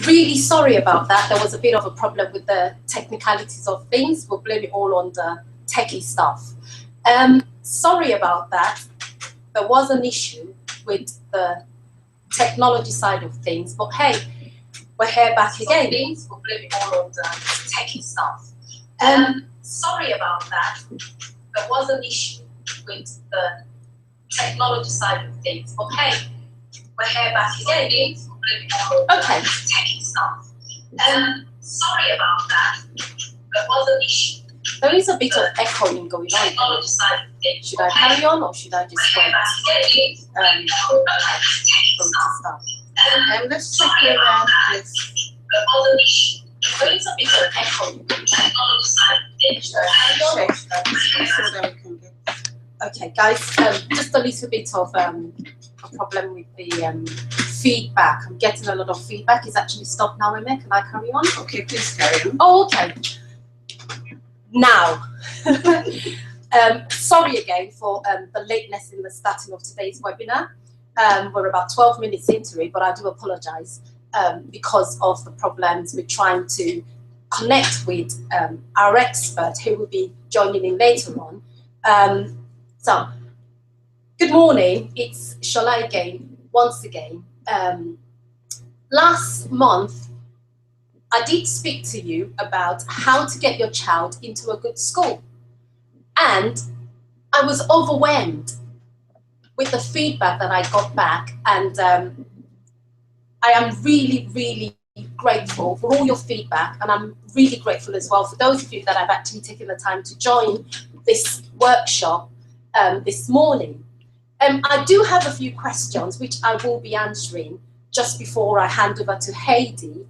Really sorry about that. There was a bit of a problem with the technicalities of things. We'll blame it all on the techie stuff. Sorry about that. There was an issue with the technology side of things, but hey, we're here back again. We'll blame it all on the techie stuff. Sorry about that. There was an issue with the technology side of things, but hey, we're here back again. Okay. Techie stuff. Sorry about that. There was an issue. There is a bit of echoing going on. Should I carry on or should I just wait for it to start? Let's check your please. There is a bit of echoing. Should I carry on? So that we can get. Okay, guys, just a little bit of a problem with the feedback. I'm getting a lot of feedback. It's actually stopped now, Emma. Can I carry on? Okay, please carry on. Oh, okay. Now, sorry again for the lateness in the starting of today's webinar. We're about 12 minutes into it, but I do apologize because of the problems with trying to connect with our expert who will be joining in later on. So, good morning. It's Shola again, once again. Last month, I did speak to you about how to get your child into a good school. And I was overwhelmed with the feedback that I got back. And I am really, really grateful for all your feedback. And I'm really grateful as well for those of you that have actually taken the time to join this workshop this morning. I do have a few questions which I will be answering just before I hand over to Heidi,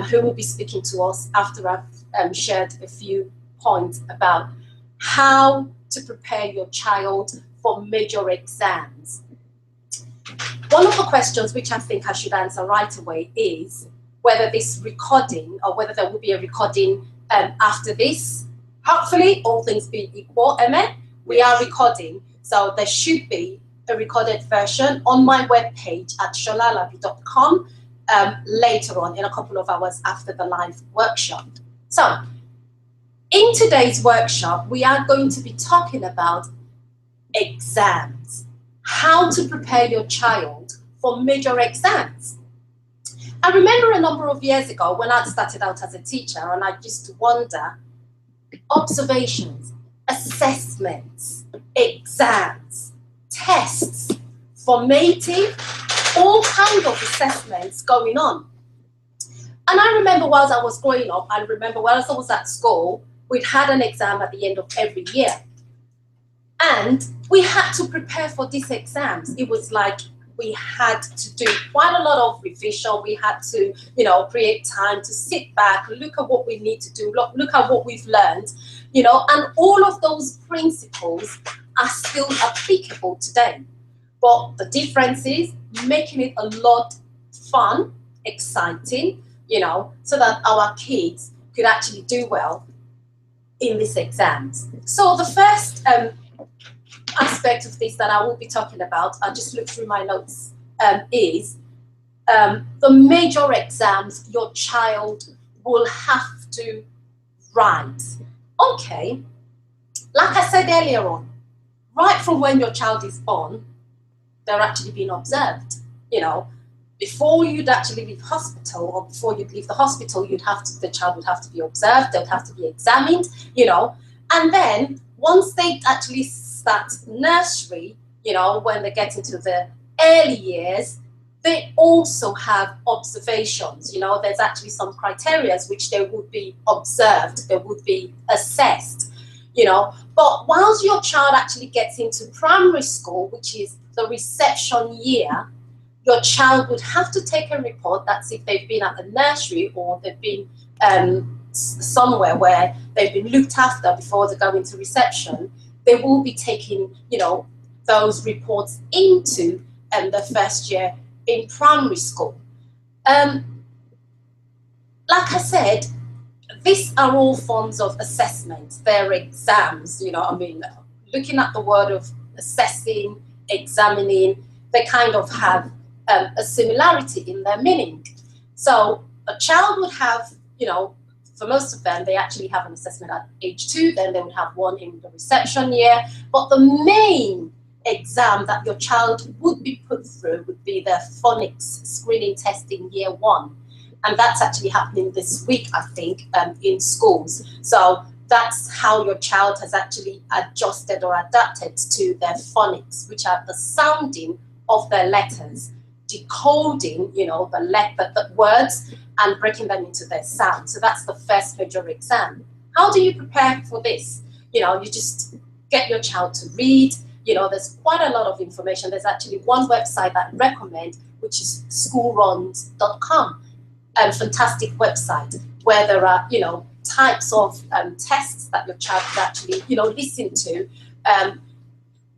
who will be speaking to us after I've shared a few points about how to prepare your child for major exams. One of the questions which I think I should answer right away is whether this recording or whether there will be a recording after this. Hopefully, all things being equal, Emma, we are recording, so there should be a recorded version on my webpage at sholalabi.com later on in a couple of hours after the live workshop. So, in today's workshop, we are going to be talking about exams, how to prepare your child for major exams. I remember a number of years ago when I started out as a teacher and I used to wonder, observations, assessments, exams, tests, formative, all kinds of assessments going on. And I remember whilst I was growing up, I remember whilst I was at school, we'd had an exam at the end of every year. And we had to prepare for these exams. It was like we had to do quite a lot of revision. We had to, create time to sit back, look at what we need to do, look at what we've learned, and all of those principles are still applicable today. But the difference is making it a lot fun, exciting, so that our kids could actually do well in these exams. So the first aspect of this that I will be talking about, I just looked through my notes, is the major exams your child will have to write. Okay, like I said earlier on, right from when your child is born, they're actually being observed. Before you'd actually leave hospital or before you'd leave the hospital, the child would have to be observed, they would have to be examined, and then once they actually start nursery, when they get into the early years, they also have observations. There's actually some criteria which they would be observed, they would be assessed, But whilst your child actually gets into primary school, which is the reception year, your child would have to take a report. That's if they've been at the nursery or they've been somewhere where they've been looked after before they go into reception. They will be taking, those reports into the first year in primary school. Like I said, these are all forms of assessment. They're exams, looking at the word of assessing, examining, they kind of have a similarity in their meaning. So a child would have, for most of them, they actually have an assessment at age 2, then they would have one in the reception year. But the main exam that your child would be put through would be the phonics screening test in year 1. And that's actually happening this week, I think, in schools. So that's how your child has actually adjusted or adapted to their phonics, which are the sounding of their letters, decoding, the words and breaking them into their sound. So that's the first major exam. How do you prepare for this? You just get your child to read. There's quite a lot of information. There's actually one website that I recommend, which is schoolruns.com. Fantastic website where there are, types of tests that your child could actually, listen to.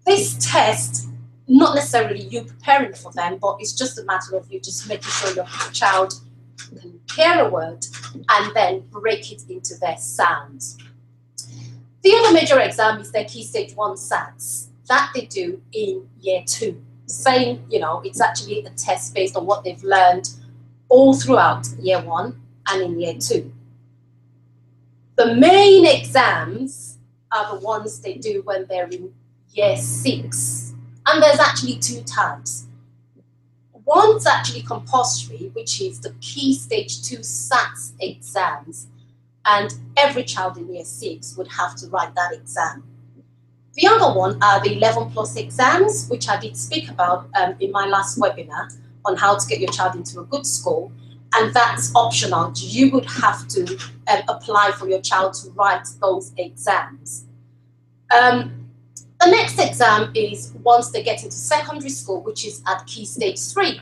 This test, not necessarily you preparing for them, but it's just a matter of you just making sure your child can hear a word and then break it into their sounds. The other major exam is their Key Stage 1 SATs that they do in year 2. Same, it's actually a test based on what they've learned all throughout year 1 and in year 2. The main exams are the ones they do when they're in year 6. And there's actually 2 types. One's actually compulsory, which is the Key Stage 2 SATs exams. And every child in year 6 would have to write that exam. The other one are the 11+ exams, which I did speak about in my last webinar on how to get your child into a good school. And that's optional. You would have to apply for your child to write those exams. The next exam is once they get into secondary school, which is at Key Stage 3.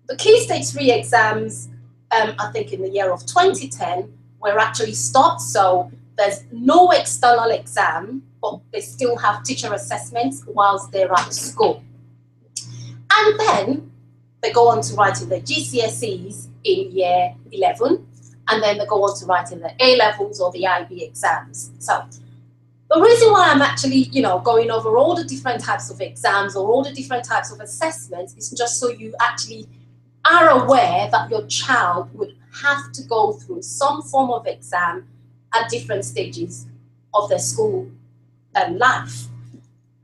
The Key Stage 3 exams, I think in the year of 2010, were actually stopped. So there's no external exam, but they still have teacher assessments whilst they're at school. And then they go on to writing their GCSEs in year 11, and then they go on to writing the A-levels or the IB exams. So the reason why I'm actually, going over all the different types of exams or all the different types of assessments is just so you actually are aware that your child would have to go through some form of exam at different stages of their school life.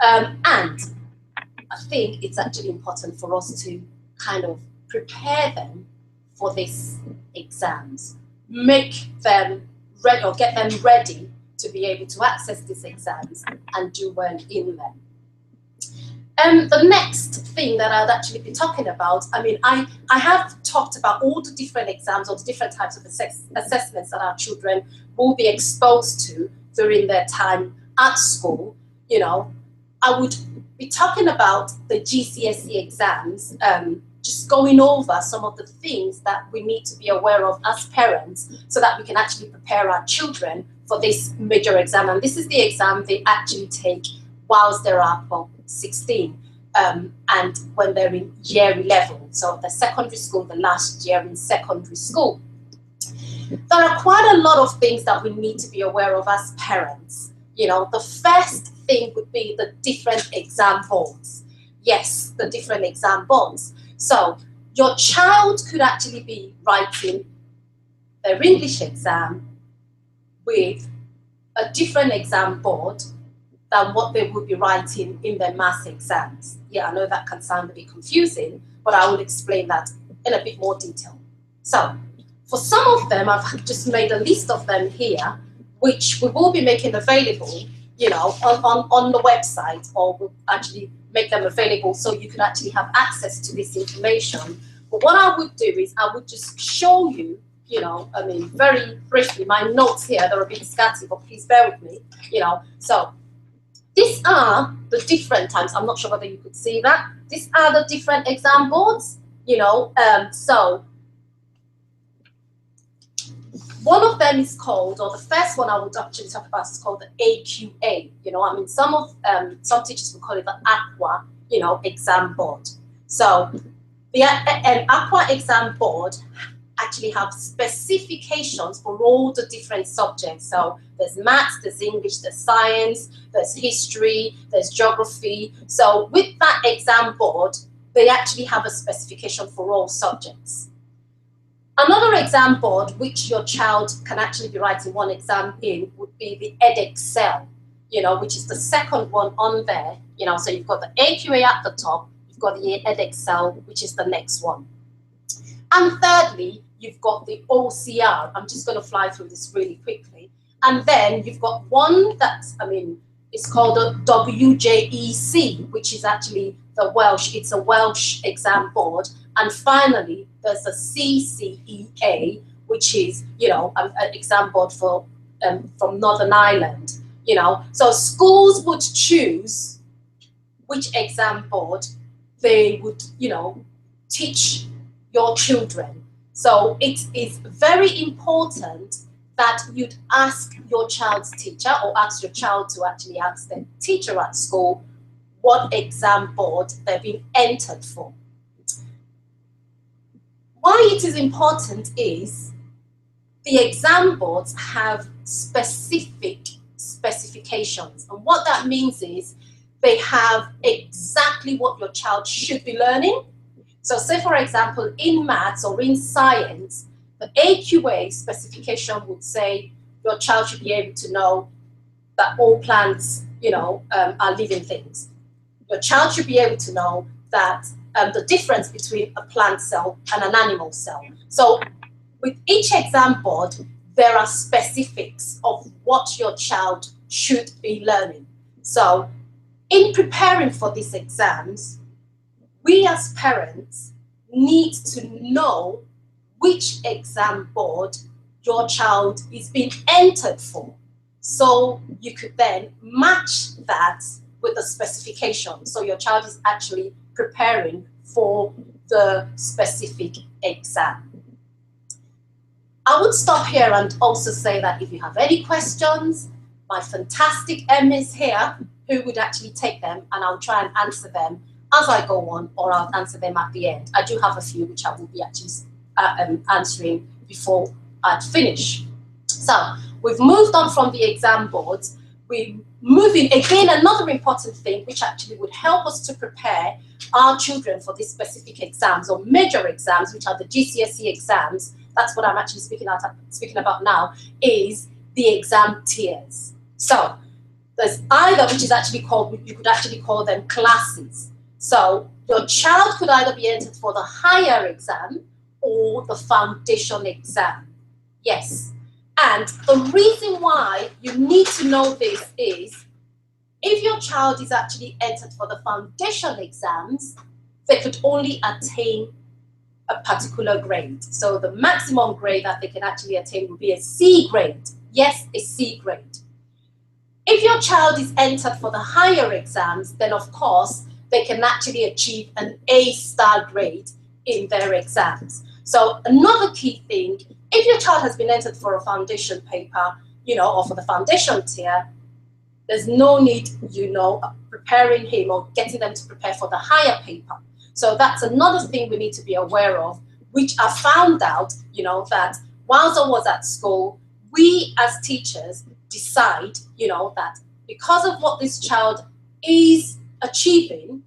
And I think it's actually important for us to kind of prepare them for these exams, make them ready or get them ready to be able to access these exams and do well in them. The next thing that I'd actually be talking about, I have talked about all the different exams or the different types of assessments that our children will be exposed to during their time at school. I would be talking about the GCSE exams, just going over some of the things that we need to be aware of as parents so that we can actually prepare our children for this major exam. And this is the exam they actually take whilst they're at 16 and when they're in year 11. So the secondary school, the last year in secondary school. There are quite a lot of things that we need to be aware of as parents. The first thing would be the different exam boards. Yes, the different exam boards. So your child could actually be writing their English exam with a different exam board than what they would be writing in their maths exams. Yeah, I know that can sound a bit confusing, but I will explain that in a bit more detail. So for some of them, I've just made a list of them here, which we will be making available, on the website, or we'll actually make them available so you can actually have access to this information. But what I would do is I would just show you, very briefly, my notes here, they're a bit scatty, but please bear with me, So these are the different times. I'm not sure whether you could see that. These are the different exam boards, so one of them is called, or the first one I would actually talk about is called the AQA. Some teachers will call it the AQA, exam board. So the AQA exam board actually have specifications for all the different subjects. So there's maths, there's English, there's science, there's history, there's geography. So with that exam board, they actually have a specification for all subjects. Another exam board which your child can actually be writing one exam in would be the Edexcel, which is the second one on there. So you've got the AQA at the top, you've got the Edexcel, which is the next one. And thirdly, you've got the OCR. I'm just going to fly through this really quickly. And then you've got one that's, it's called a WJEC, which is actually the Welsh. It's a Welsh exam board. And finally, there's a CCEA, which is, an exam board for from Northern Ireland. So schools would choose which exam board they would, teach your children. So it is very important that you'd ask your child's teacher, or ask your child to actually ask their teacher at school what exam board they've been entered for. Why it is important is the exam boards have specific specifications. And what that means is they have exactly what your child should be learning. So say, for example, in maths or in science, the AQA specification would say your child should be able to know that all plants, are living things. Your child should be able to know that the difference between a plant cell and an animal cell. So with each exam board, there are specifics of what your child should be learning. So in preparing for these exams, we as parents need to know which exam board your child is being entered for. So you could then match that with the specification. So your child is actually preparing for the specific exam. I would stop here and also say that if you have any questions, my fantastic Em is here who would actually take them, and I'll try and answer them as I go on, or I'll answer them at the end. I do have a few which I will be actually answering before I finish. So we've moved on from the exam boards. We're moving, again, another important thing which actually would help us to prepare our children for these specific exams or major exams, which are the GCSE exams. That's what I'm actually speaking about now, is the exam tiers. So there's either, which is actually called, you could actually call them classes. So your child could either be entered for the higher exam or the foundation exam. Yes. And the reason why you need to know this is, if your child is actually entered for the foundation exams, they could only attain a particular grade. So the maximum grade that they can actually attain would be a C grade. Yes, a C grade. If your child is entered for the higher exams, then of course, they can actually achieve an A-star grade in their exams. So another key thing, if your child has been entered for a foundation paper, or for the foundation tier, there's no need, preparing him or getting them to prepare for the higher paper. So that's another thing we need to be aware of, which I found out, that whilst I was at school, we as teachers decide, that because of what this child is achieving,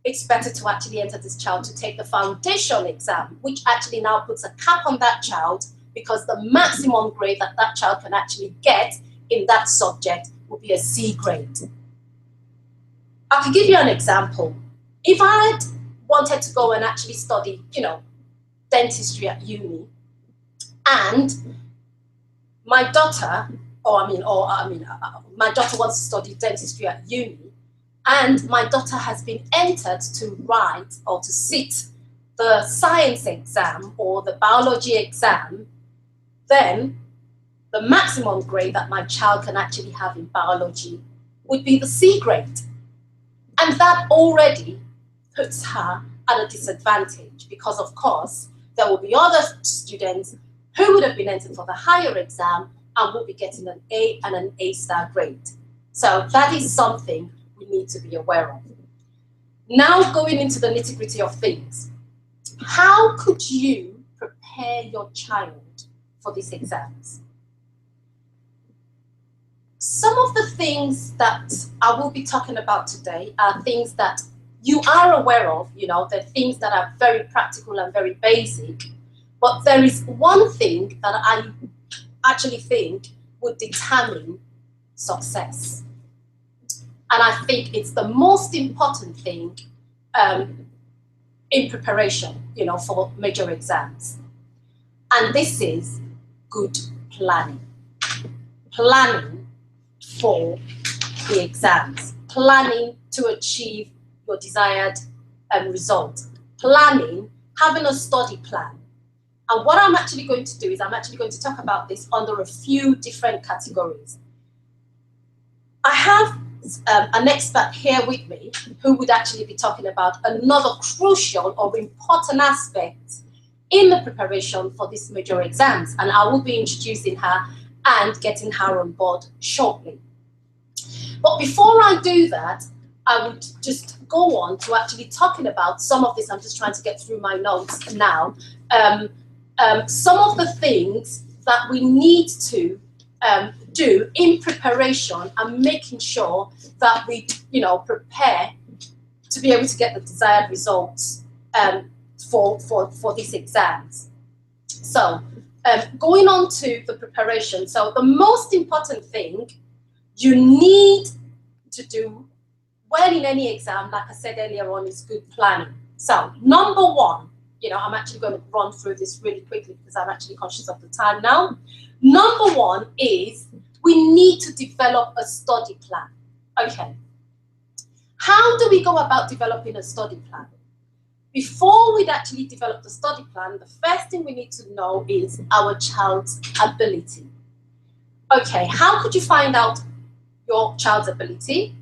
it's better to actually enter this child to take the foundation exam, which actually now puts a cap on that child, because the maximum grade that that child can actually get in that subject will be a C grade. I could give you an example. If I had wanted to go and actually study, dentistry at uni, and my daughter, my daughter wants to study dentistry at uni, and my daughter has been entered to write or to sit the science exam or the biology exam, then the maximum grade that my child can actually have in biology would be the C grade. And that already puts her at a disadvantage, because of course, there will be other students who would have been entered for the higher exam and will be getting an A and an A-star grade. So that is something we need to be aware of. Now going into the nitty-gritty of things. How could you prepare your child for these exams? Some of the things that I will be talking about today are things that you are aware of, the things that are very practical and very basic, but there is one thing that I actually think would determine success. And I think it's the most important thing in preparation, for major exams. And this is good planning. Planning for the exams. Planning to achieve your desired result. Planning, having a study plan. And what I'm actually going to do is I'm actually going to talk about this under a few different categories. I have an expert here with me who would actually be talking about another crucial or important aspect in the preparation for these major exams, and I will be introducing her and getting her on board shortly. But before I do that, I would just go on to actually talking about some of this. I'm just trying to get through my notes now. Some of the things that we need to do in preparation and making sure that we, prepare to be able to get the desired results for these exams. So going on to the preparation. So the most important thing you need to do well in any exam, like I said earlier on, is good planning. So number one, I'm actually going to run through this really quickly because I'm actually conscious of the time now. Number one is we need to develop a study plan. Okay. How do we go about developing a study plan? Before we'd actually develop the study plan, the first thing we need to know is our child's ability. Okay, how could you find out your child's ability?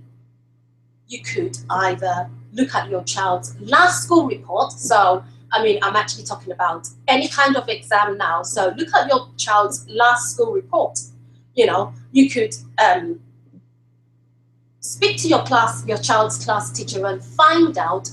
You could either look at your child's last school report. So, I'm actually talking about any kind of exam now. So look at your child's last school report. You could speak to your child's class teacher and find out,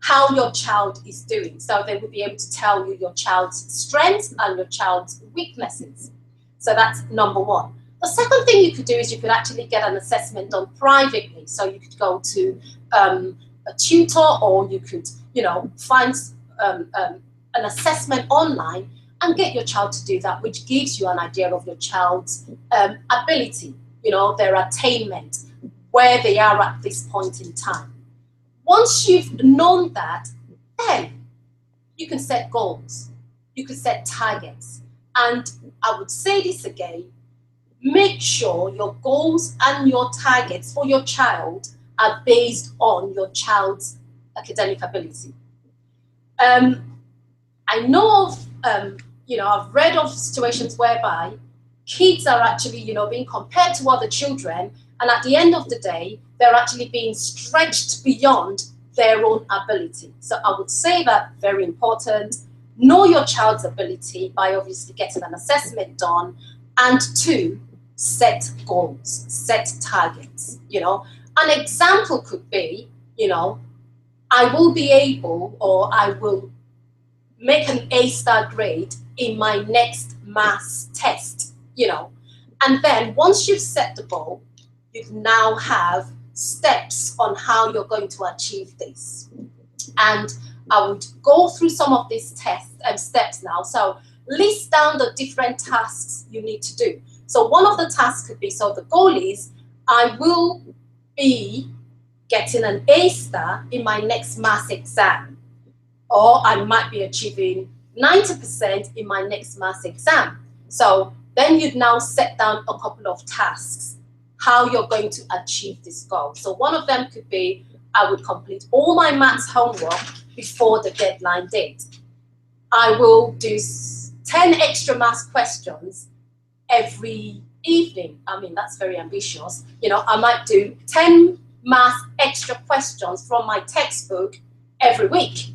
how your child is doing. So they will be able to tell you your child's strengths and your child's weaknesses. So that's number one. The second thing you could do is you could actually get an assessment done privately. So you could go to a tutor, or you could, find an assessment online and get your child to do that, which gives you an idea of your child's ability, their attainment, where they are at this point in time. Once you've known that, then you can set goals, you can set targets. And I would say this again, make sure your goals and your targets for your child are based on your child's academic ability. I know of, I've read of situations whereby kids are actually, being compared to other children, and at the end of the day, they're actually being stretched beyond their own ability. So I would say that very important. Know your child's ability by obviously getting an assessment done, and two, set goals, set targets. An example could be, I will be able, or I will make an A-star grade in my next maths test, and then once you've set the goal, you now have steps on how you're going to achieve this. And I would go through some of these tests and steps now. So list down the different tasks you need to do. So one of the tasks could be, so the goal is, I will be getting an A-star in my next maths exam, or I might be achieving 90% in my next maths exam. So then you'd now set down a couple of tasks, how you're going to achieve this goal. So one of them could be, I would complete all my maths homework before the deadline date. I will do 10 extra maths questions every evening. That's very ambitious. I might do 10 math extra questions from my textbook every week,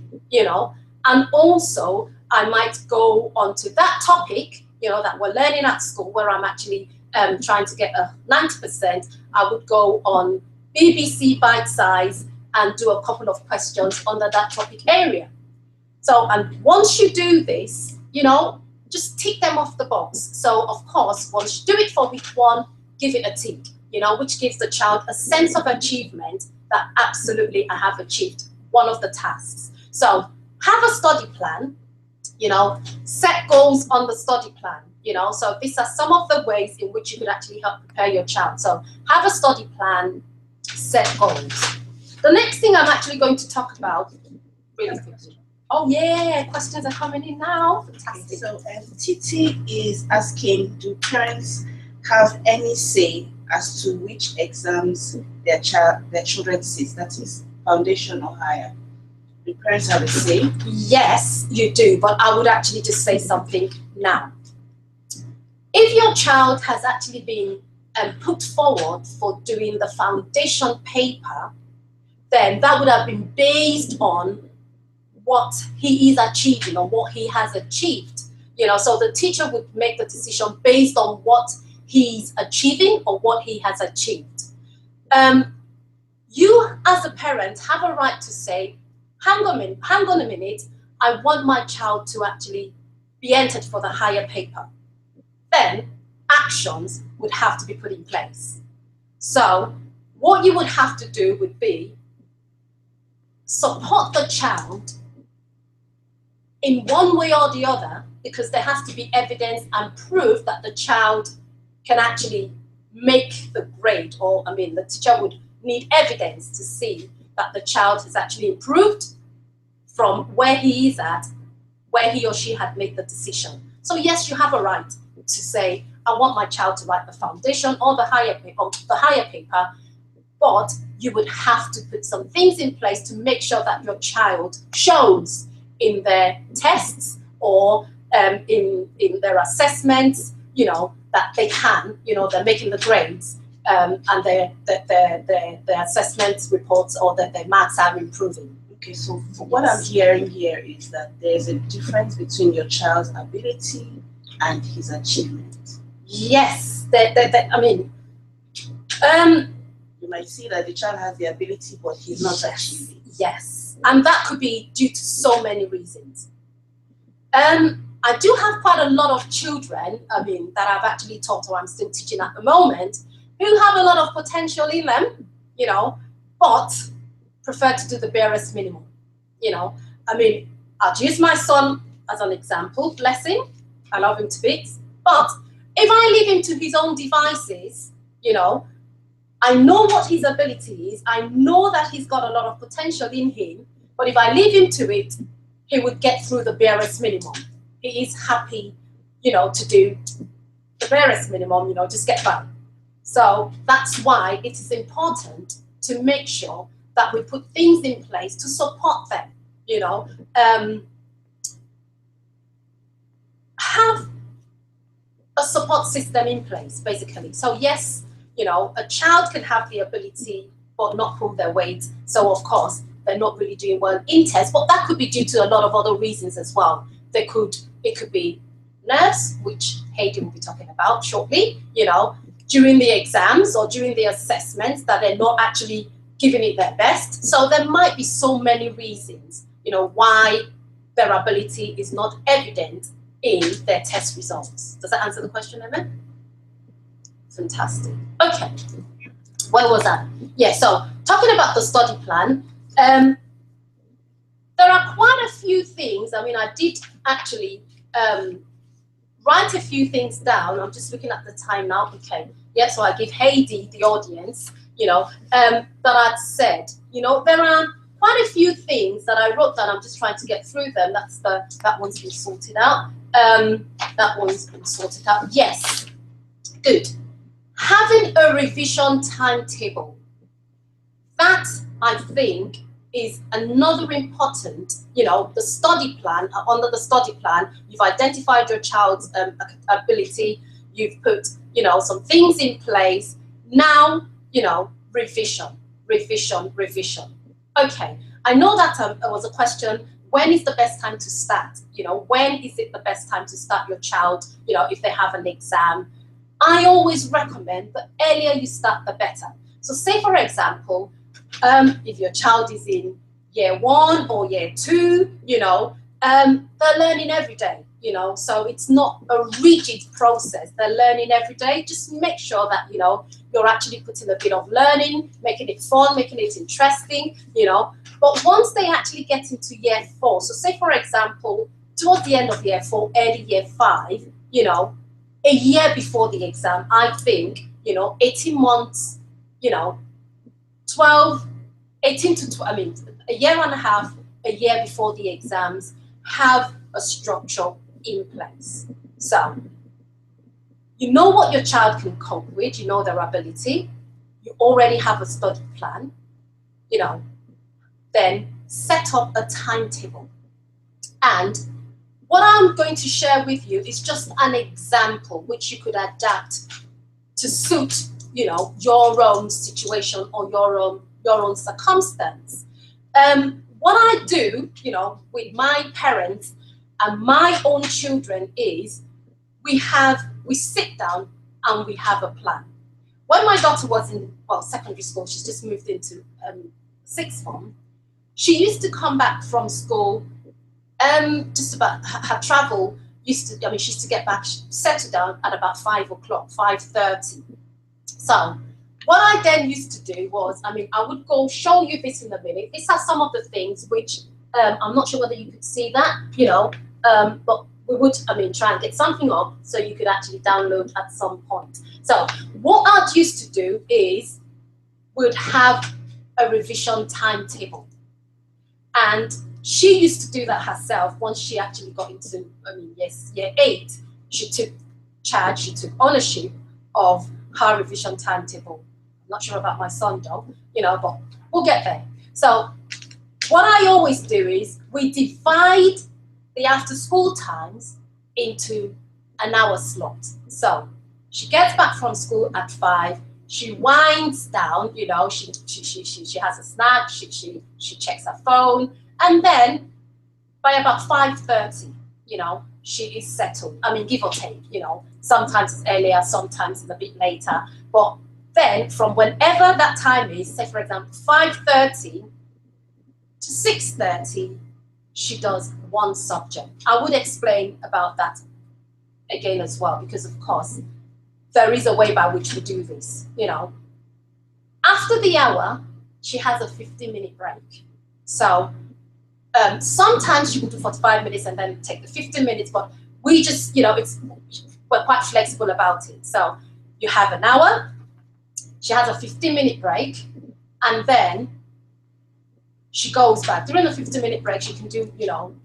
and also I might go on to that topic, that we're learning at school, where I'm actually trying to get a 90%. I would go on BBC Bite Size and do a couple of questions under that topic area. So, and once you do this, just tick them off the box. So, of course, once you do it for week one, give it a tick, which gives the child a sense of achievement that absolutely I have achieved one of the tasks. So have a study plan, set goals on the study plan, so these are some of the ways in which you could actually help prepare your child. So have a study plan, set goals. The next thing I'm actually going to talk about really quickly. Oh yeah, questions are coming in now. Fantastic. So Titi is asking, do parents have any say as to which exams their children sit? That is foundation or higher. Do parents have a say? Yes, you do, but I would actually just say something now. If your child has actually been put forward for doing the foundation paper, then that would have been based on what he is achieving or what he has achieved. So the teacher would make the decision based on what he's achieving or what he has achieved. You as a parent have a right to say, hang on a minute, I want my child to actually be entered for the higher paper. Then actions would have to be put in place. So what you would have to do would be support the child in one way or the other, because there has to be evidence and proof that the child can actually make the grade, or the teacher would need evidence to see that the child has actually improved from where he is at, where he or she had made the decision. So yes, you have a right to say, I want my child to write the foundation or the higher paper, but you would have to put some things in place to make sure that your child shows in their tests or in their assessments, that they can, they're making the grades and their assessment reports or that their marks are improving. Okay, so what I'm hearing here is that there's a difference between your child's ability and his achievement. Yes, you might see that the child has the ability, but he's not achieving. Yes, and that could be due to so many reasons. I do have quite a lot of children, that I've actually taught or I'm still teaching at the moment, who have a lot of potential in them, but prefer to do the barest minimum. I'll use my son as an example. Bless him, I love him to bits. But if I leave him to his own devices, I know what his ability is. I know that he's got a lot of potential in him. But if I leave him to it, he would get through the barest minimum. He is happy, to do the barest minimum, just get by. So that's why it is important to make sure that we put things in place to support them, have a support system in place, basically. So yes, a child can have the ability but not pull their weight. So of course, they're not really doing well in tests, but that could be due to a lot of other reasons as well. It could be nerves, which Hayden will be talking about shortly, during the exams or during the assessments that they're not actually giving it their best. So there might be so many reasons, why their ability is not evident in their test results. Does that answer the question, Emma? Fantastic. Okay, where was I? Yeah, so talking about the study plan, there are quite a few things. I did actually write a few things down. I'm just looking at the time now. Okay, yeah, so I give Heidi, the audience, that I'd said, there are quite a few things that I wrote down. I'm just trying to get through them. That one's been sorted out. That one's been sorted out. Yes, good. Having a revision timetable. That, I think, is another important, the study plan. Under the study plan, you've identified your child's ability. You've put, some things in place. Now, revision. Okay, I know that was a question. When is the best time to start? When is it the best time to start your child, if they have an exam? I always recommend the earlier you start, the better. So say, for example, if your child is in year 1 or year 2, they're learning every day. you know, so it's not a rigid process. They're learning every day. Just make sure that, you know, you're actually putting a bit of learning, making it fun, making it interesting, you know. But once they actually get into year 4, so say for example, towards the end of year 4, early year 5, you know, a year before the exam, I think, you know, 18 months, you know, 18 to 12, I mean, a year and a half, a year before the exams, have a structure in place. So you know what your child can cope with, you know their ability, you already have a study plan, you know, then set up a timetable. And what I'm going to share with you is just an example which you could adapt to suit, you know, your own situation or your own circumstance. What I do, you know, with my parents and my own children is we sit down and we have a plan. When my daughter was in, well, secondary school, she's just moved into sixth form, she used to come back from school, just about her travel used to, I mean, she used to get back, settle down at about 5 o'clock, 5:30. So what I then used to do was, I mean, I would go show you this in a minute. These are some of the things which I'm not sure whether you could see that, you know, but we would, I mean, try and get something up so you could actually download at some point. So what I used to do is we'd have a revision timetable. And she used to do that herself once she actually got into, I mean, yes, year 8. She took charge, she took ownership of her revision timetable. I'm not sure about my son though, you know, but we'll get there. So what I always do is we divide the after school times into an hour slot. So she gets back from school at 5, she winds down, you know, she has a snack, she checks her phone, and then by about 5:30, you know, she is settled. I mean, give or take, you know, sometimes it's earlier, sometimes it's a bit later. But then from whenever that time is, say for example, 5:30 to 6:30, she does one subject. I would explain about that again as well, because of course, there is a way by which we do this, you know. After the hour, she has a 15-minute break. So sometimes she will do 45 minutes and then take the 15 minutes, but we just, you know, we're quite flexible about it. So you have an hour, she has a 15-minute break, and then she goes back. During the 15-minute break, she can do, you know,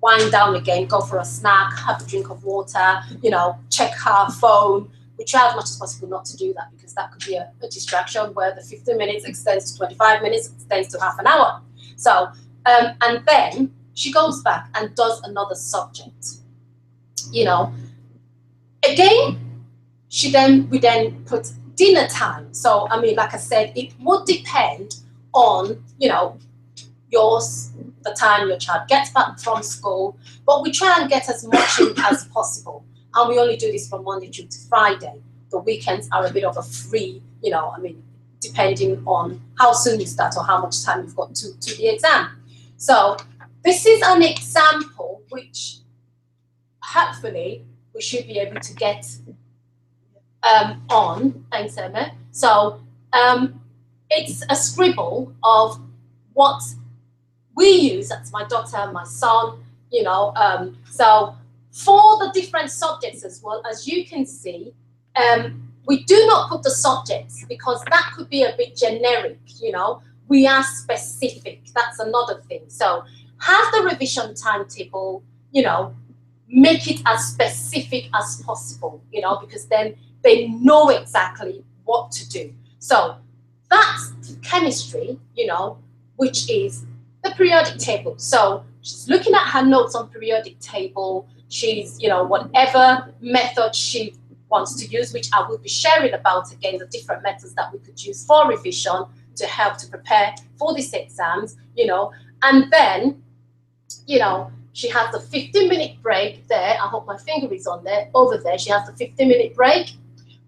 wind down again, go for a snack, have a drink of water, you know, check her phone. We try as much as possible not to do that because that could be a distraction where the 15 minutes extends to 25 minutes, extends to half an hour. So, and then she goes back and does another subject. You know, again, we then put dinner time. So, I mean, like I said, it would depend on, you know, the time your child gets back from school, but we try and get as much in as possible. And we only do this from Monday through to Friday. The weekends are a bit of a free, you know, I mean, depending on how soon you start or how much time you've got to the exam. So this is an example which hopefully we should be able to get on. Thanks, Emma. So it's a scribble of what we use. That's my daughter, my son, you know. So for the different subjects as well, as you can see, we do not put the subjects because that could be a bit generic, you know. We are specific. That's another thing. So have the revision timetable, you know, make it as specific as possible, you know, because then they know exactly what to do. So that's chemistry, you know, which is the periodic table. So she's looking at her notes on periodic table. She's, you know, whatever method she wants to use, which I will be sharing about again, the different methods that we could use for revision to help to prepare for these exams, you know. And then, you know, she has the 15-minute break there. I hope my finger is on there, over there. She has the 15-minute break.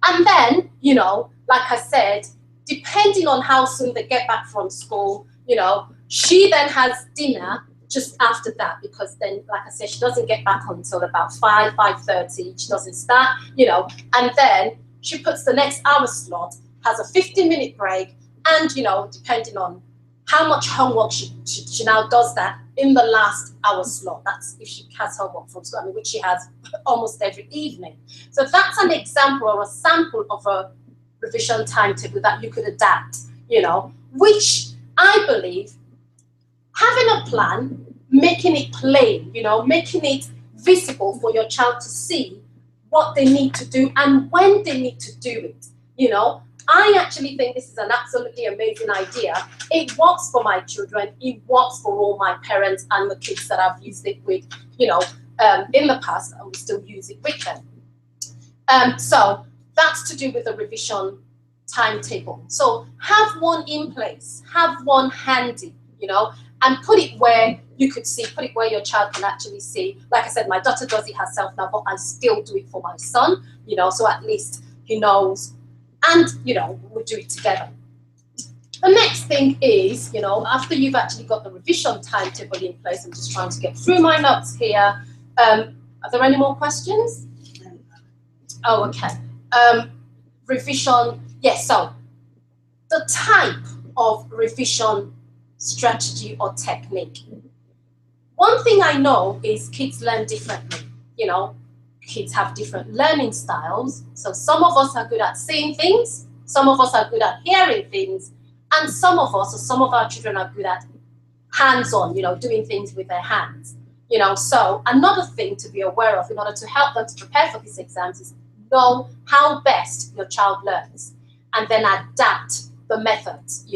And then, you know, like I said, depending on how soon they get back from school, you know, she then has dinner just after that, because then, like I said, she doesn't get back until about 5:30. She doesn't start, and then she puts the next hour slot, has a 15-minute break, and, depending on how much homework she now does that in the last hour slot. That's if she has homework from school, which she has almost every evening. So that's an example or a sample of a revision timetable that you could adapt, which I believe having a plan, making it plain, making it visible for your child to see what they need to do and when they need to do it, I actually think this is an absolutely amazing idea. It works for my children. It works for all my parents and the kids that I've used it with, in the past, and we still use it with them. So that's to do with the revision timetable. So have one in place, have one handy, and put it where you could see, put it where your child can actually see. Like I said, my daughter does it herself now, but I still do it for my son, so at least he knows. And, we'll do it together. The next thing is, after you've actually got the revision timetable in place, I'm just trying to get through my notes here. Are there any more questions? Oh, okay. Revision, yes, so the type of revision strategy or technique. One thing I know is kids learn differently, Kids have different learning styles. So some of us are good at seeing things, some of us are good at hearing things, and some of us or some of our children are good at hands-on, doing things with their hands. So another thing to be aware of in order to help them to prepare for these exams is know how best your child learns and then adapt the methods,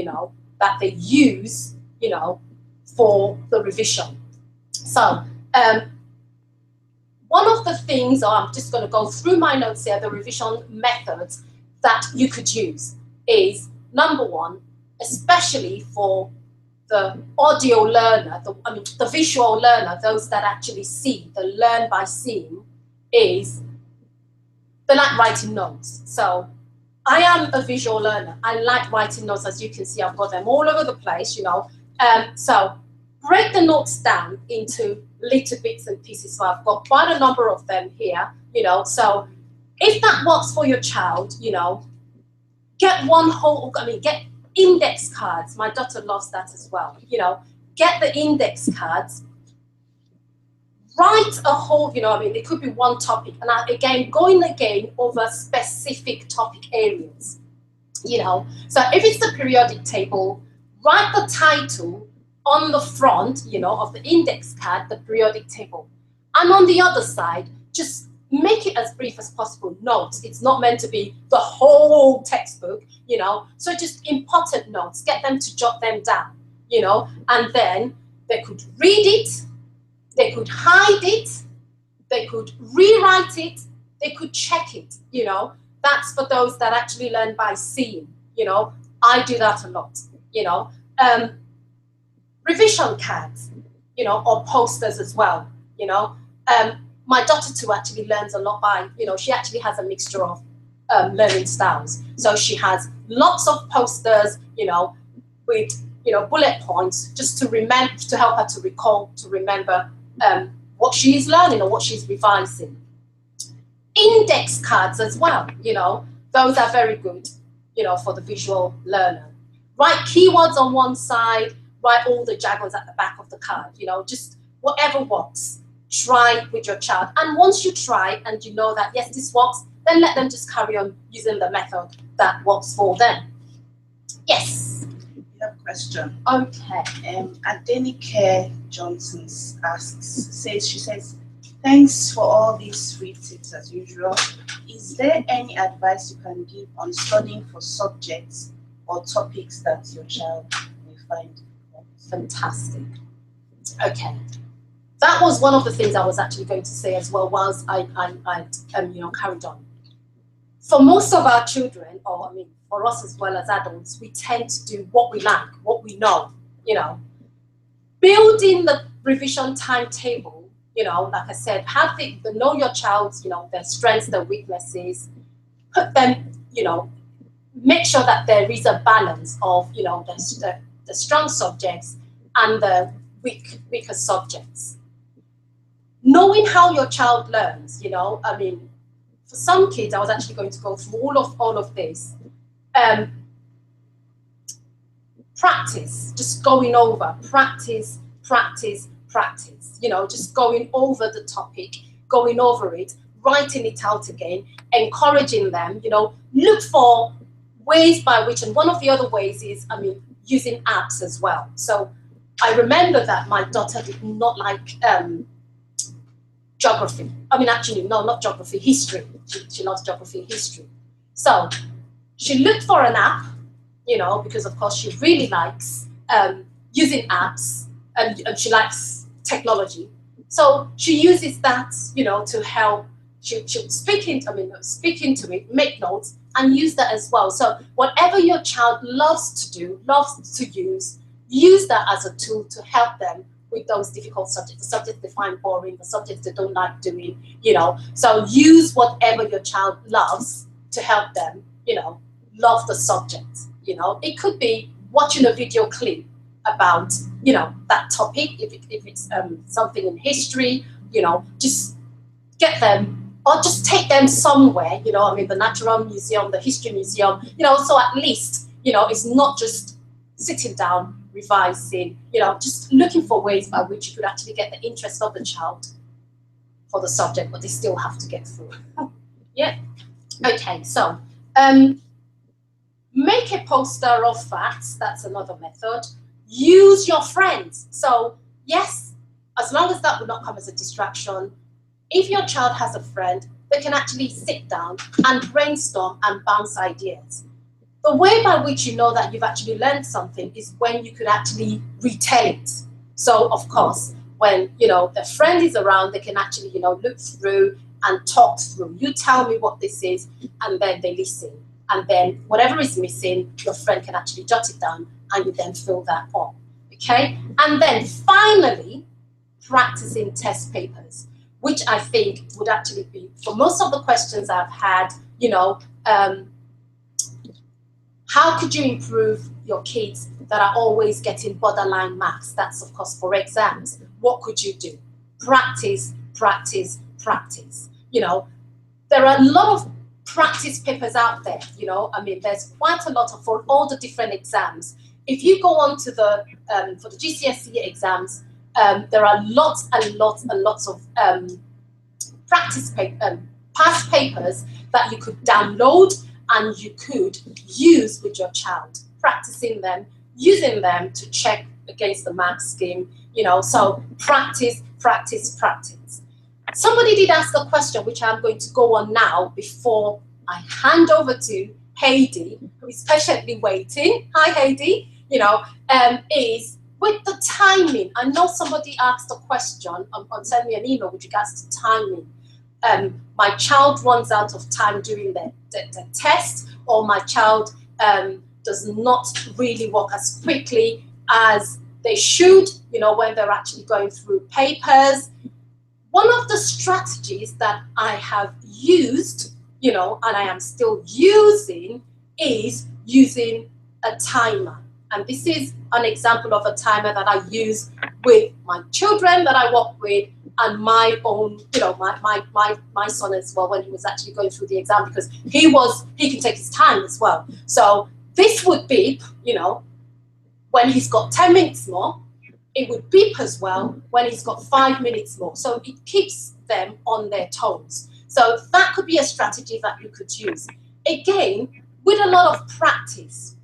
that they use, for the revision. So, one of the things, I'm just going to go through my notes here, the revision methods that you could use is, number one, especially for the audio learner, the visual learner, those that actually see, the learn by seeing, is they like writing notes. So I am a visual learner. I like writing notes. As you can see, I've got them all over the place, So break the notes down into little bits and pieces. So I've got quite a number of them here, So if that works for your child, get get index cards. My daughter loves that as well. Get the index cards. Write a whole, it could be one topic. And again, going over specific topic areas, So if it's the periodic table, write the title on the front, of the index card, the periodic table. And on the other side, just make it as brief as possible. Notes. It's not meant to be the whole textbook, So just important notes. Get them to jot them down, And then they could read it, they could hide it, they could rewrite it, they could check it, That's for those that actually learn by seeing, I do that a lot, Revision cards, or posters as well, My daughter too actually learns a lot by, she actually has a mixture of learning styles. So she has lots of posters, with, bullet points just to remember, to help her to recall, to remember what she's learning or what she's revising. Index cards as well, those are very good, for the visual learner. Write keywords on one side, write all the jargons at the back of the card, just whatever works. Try with your child. And once you try and you know that, yes, this works, then let them just carry on using the method that works for them. Yes? You have a question. Okay. Adenike Johnson she says, thanks for all these free tips as usual. Is there any advice you can give on studying for subjects or topics that your child may find fantastic? Okay. That was one of the things I was actually going to say as well whilst I carried on. For most of our children, or for us as well as adults, we tend to do what we like, what we know, Building the revision timetable, like I said, know your child's, their strengths, their weaknesses, put them, make sure that there is a balance of, the strong subjects and the weaker subjects. Knowing how your child learns, you know, I mean, for some kids, I was actually going to go through all of this. Practice, just going over, practice, practice, practice, you know, just going over the topic, going over it, writing it out again, encouraging them, you know, look for ways by which, and one of the other ways is, I mean, using apps as well. So I remember that my daughter did not like geography. I mean, actually, no, not geography, history. She loves geography and history. So she looked for an app, you know, because of course she really likes using apps, and she likes technology. So she uses that, you know, to help. She'll speak into it, make notes, and use that as well. So whatever your child loves to do, loves to use that as a tool to help them with those difficult subjects, the subjects they find boring, the subjects they don't like doing, you know. So use whatever your child loves to help them, you know, love the subject, you know. It could be watching a video clip about, you know, that topic, if it's something in history, you know, just get them, or just take them somewhere, you know, I mean, the Natural Museum, the History Museum, you know, so at least, you know, it's not just sitting down, revising, you know, just looking for ways by which you could actually get the interest of the child for the subject, but they still have to get through. Yeah. Okay, so make a poster of facts. That's another method. Use your friends. So yes, as long as that would not come as a distraction, if your child has a friend, they can actually sit down and brainstorm and bounce ideas. The way by which you know that you've actually learned something is when you could actually retell it. So of course, when, you know, the friend is around, they can actually, you know, look through and talk through. You tell me what this is, and then they listen. And then whatever is missing, your friend can actually jot it down, and you then fill that up. Okay? And then finally, practicing test papers, which I think would actually be, for most of the questions I've had, you know, how could you improve your kids that are always getting borderline marks? That's, of course, for exams. What could you do? Practice, practice, practice. You know, there are a lot of practice papers out there, you know. I mean, there's quite a lot of, for all the different exams. If you go on to the, for the GCSE exams, there are lots and lots and lots of past papers that you could download and you could use with your child, practicing them, using them to check against the mark scheme, you know. So practice, practice, practice. Somebody did ask a question, which I'm going to go on now before I hand over to Heidi, who is patiently waiting. Hi, Heidi. You know, is with the timing. I know somebody asked a question on send me an email with regards to timing. My child runs out of time during the test, or my child does not really work as quickly as they should, you know, when they're actually going through papers. One of the strategies that I have used, you know, and I am still using, is using a timer. And this is an example of a timer that I use with my children that I work with, and my own, you know, my son as well, when he was actually going through the exam, because he can take his time as well. So this would beep, you know, when he's got 10 minutes more. It would beep as well when he's got 5 minutes more. So it keeps them on their toes. So that could be a strategy that you could use. Again, with a lot of practice.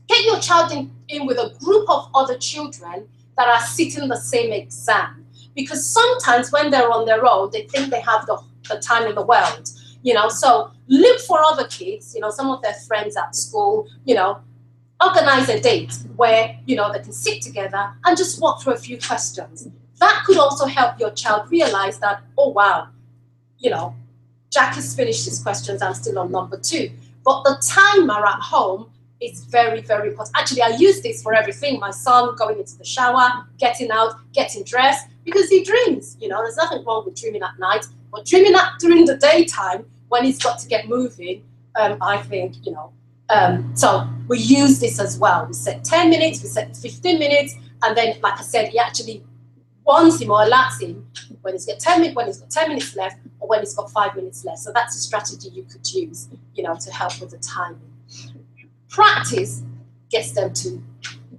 Get your child in with a group of other children that are sitting the same exam. Because sometimes when they're on their own, they think they have the time in the world. You know, so look for other kids, you know, some of their friends at school, you know, organize a date where, you know, they can sit together and just walk through a few questions. That could also help your child realize that, oh, wow, you know, Jack has finished his questions, I'm still on number 2. But the timer at home is very, very important. Actually, I use this for everything. My son going into the shower, getting out, getting dressed, because he dreams. You know, there's nothing wrong with dreaming at night, but dreaming during the daytime when he's got to get moving, I think, you know. So we use this as well. We set 10 minutes, we set 15 minutes, And then, like I said, he actually warns him or alerts him when he's got 10 minutes left, or when he's got 5 minutes left. So that's a strategy you could use, you know, to help with the timing. Practice gets them to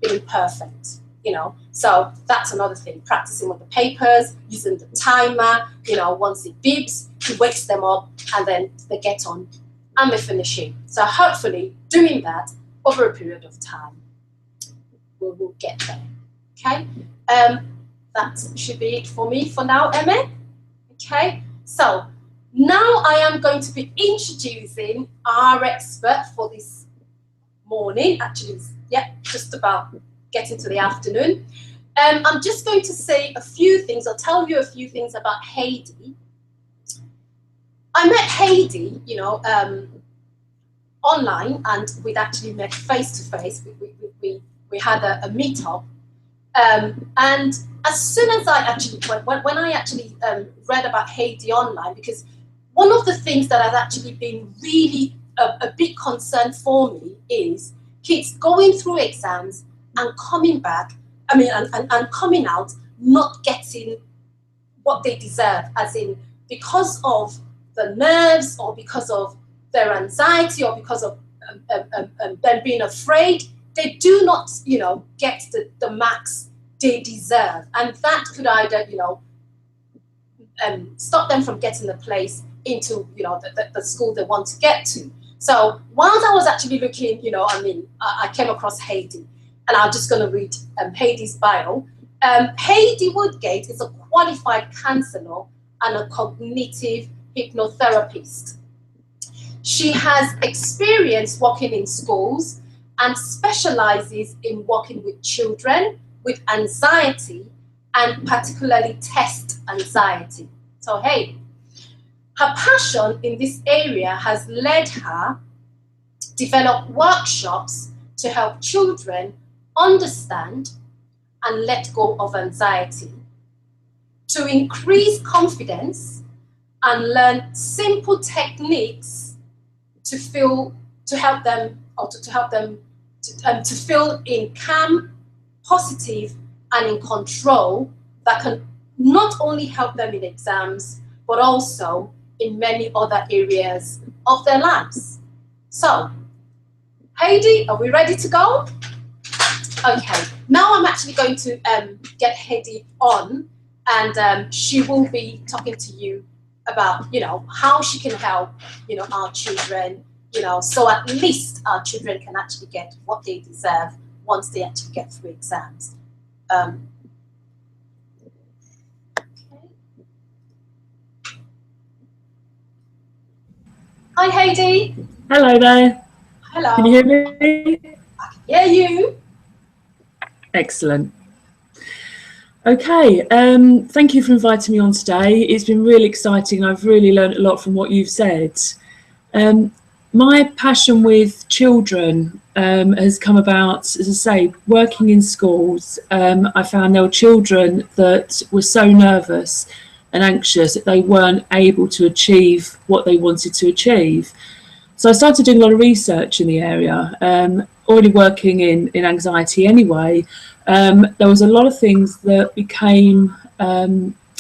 being perfect, you know. So that's another thing, practicing with the papers, using the timer, you know, once it beeps, he wakes them up, and then they get on and they finish it. So hopefully doing that over a period of time, we will get there, okay? That should be it for me for now, Emma. Okay, so now I am going to be introducing our expert for this morning. Actually, yeah, just about getting to the afternoon. I'm just going to say a few things, or tell you a few things about Heidi. I met Heidi, you know, online, and we'd actually met face to face. We had a meetup, and as soon as I actually, when I actually read about Heidi online, because one of the things that has actually been really a big concern for me is kids going through exams and coming back, I mean, and coming out not getting what they deserve, as in because of the nerves, or because of their anxiety, or because of them being afraid, they do not, you know, get the marks they deserve, and that could either, you know, stop them from getting the place into, you know, the school they want to get to. So whilst I was actually looking, you know, I mean, I came across Heidi, and I'm just going to read Heidi's bio. Heidi Woodgate is a qualified counselor and a cognitive hypnotherapist. She has experience working in schools and specializes in working with children with anxiety, and particularly test anxiety. So hey, her passion in this area has led her to develop workshops to help children understand and let go of anxiety, to increase confidence and learn simple techniques to help them to feel in calm, positive, and in control, that can not only help them in exams, but also in many other areas of their lives. So, Heidi, are we ready to go? Okay, now I'm actually going to get Heidi on, and she will be talking to you about, you know, how she can help, you know, our children, you know, so at least our children can actually get what they deserve once they actually get through exams. Okay. Hi, Heidi. Hello there. Hello. Can you hear me? I can hear you. Excellent. Okay, thank you for inviting me on today. It's been really exciting. I've really learned a lot from what you've said. My passion with children has come about, as I say, working in schools. I found there were children that were so nervous and anxious that they weren't able to achieve what they wanted to achieve. So I started doing a lot of research in the area, already working in anxiety anyway. There was a lot of things that became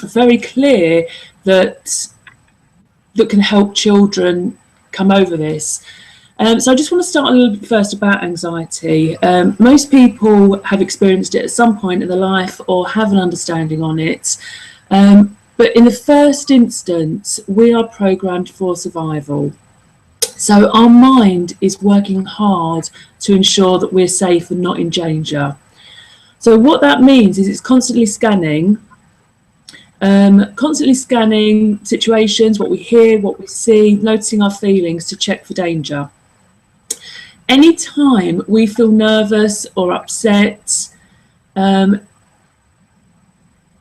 very clear that can help children come over this. So I just want to start a little bit first about anxiety. Most people have experienced it at some point in their life or have an understanding on it. But in the first instance, we are programmed for survival. So our mind is working hard to ensure that we're safe and not in danger. So what that means is it's constantly scanning situations, what we hear, what we see, noticing our feelings to check for danger. Anytime we feel nervous or upset,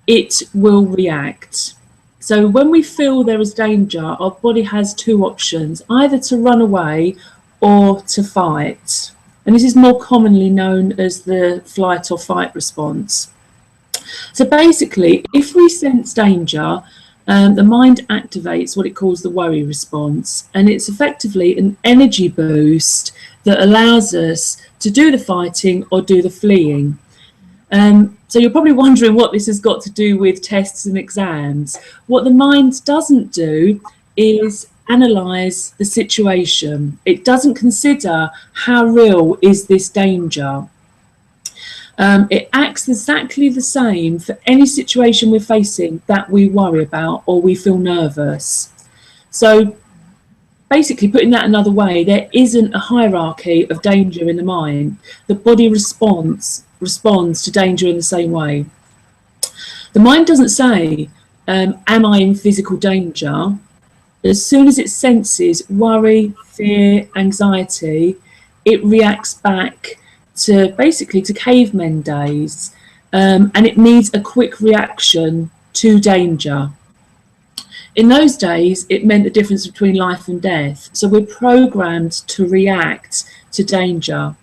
it will react. So when we feel there is danger, our body has two options, either to run away or to fight. And this is more commonly known as the flight or fight response. So basically, if we sense danger, the mind activates what it calls the worry response. And it's effectively an energy boost that allows us to do the fighting or do the fleeing. So you're probably wondering what this has got to do with tests and exams. What the mind doesn't do is analyse the situation. It doesn't consider how real is this danger. It acts exactly the same for any situation we're facing that we worry about or we feel nervous. So basically, putting that another way, there isn't a hierarchy of danger in the mind. The body responds to danger in the same way. The mind doesn't say, am I in physical danger? As soon as it senses worry, fear, anxiety, it reacts back to basically to cavemen days, and it needs a quick reaction to danger. In those days, it meant the difference between life and death. So we're programmed to react to danger.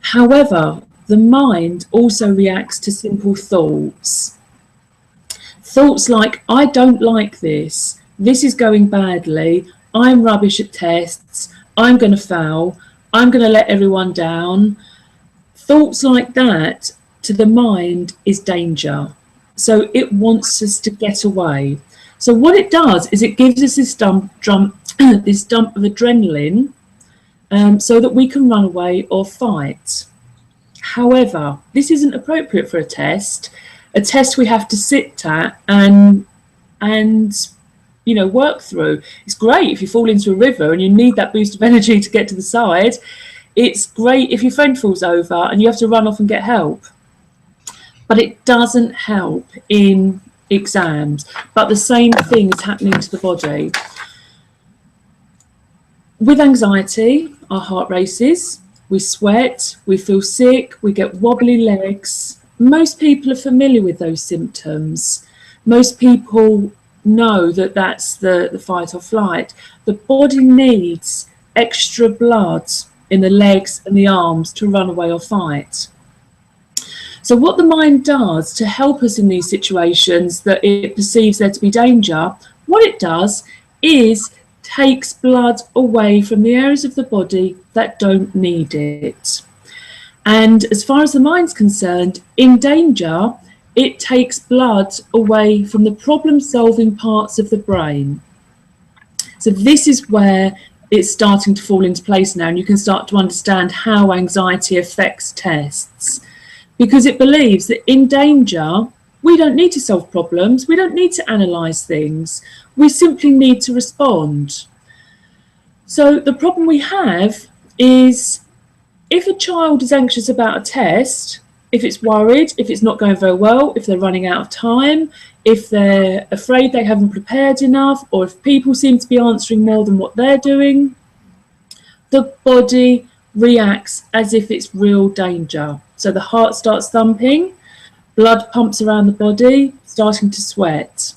However, the mind also reacts to simple thoughts. Thoughts like, I don't like this is going badly, I'm rubbish at tests, I'm going to fail, I'm going to let everyone down. Thoughts like that to the mind is danger. So it wants us to get away. So what it does is it gives us this dump of adrenaline so that we can run away or fight. However, this isn't appropriate for a test. A test we have to sit at and work through. It's great if you fall into a river and you need that boost of energy to get to the side. It's great if your friend falls over and you have to run off and get help. But it doesn't help in exams. But the same thing is happening to the body. With anxiety, our heart races, we sweat, we feel sick, we get wobbly legs. Most people are familiar with those symptoms. Most people know that that's the fight or flight. The body needs extra blood in the legs and the arms to run away or fight. So what the mind does to help us in these situations that it perceives there to be danger, what it does is takes blood away from the areas of the body that don't need it. And as far as the mind's concerned, in danger, it takes blood away from the problem-solving parts of the brain. So this is where it's starting to fall into place now, and you can start to understand how anxiety affects tests. Because it believes that in danger, we don't need to solve problems, we don't need to analyse things, we simply need to respond. So the problem we have is if a child is anxious about a test, if it's worried, if it's not going very well, if they're running out of time, if they're afraid they haven't prepared enough, or if people seem to be answering more than what they're doing, the body reacts as if it's real danger. So the heart starts thumping, blood pumps around the body, starting to sweat.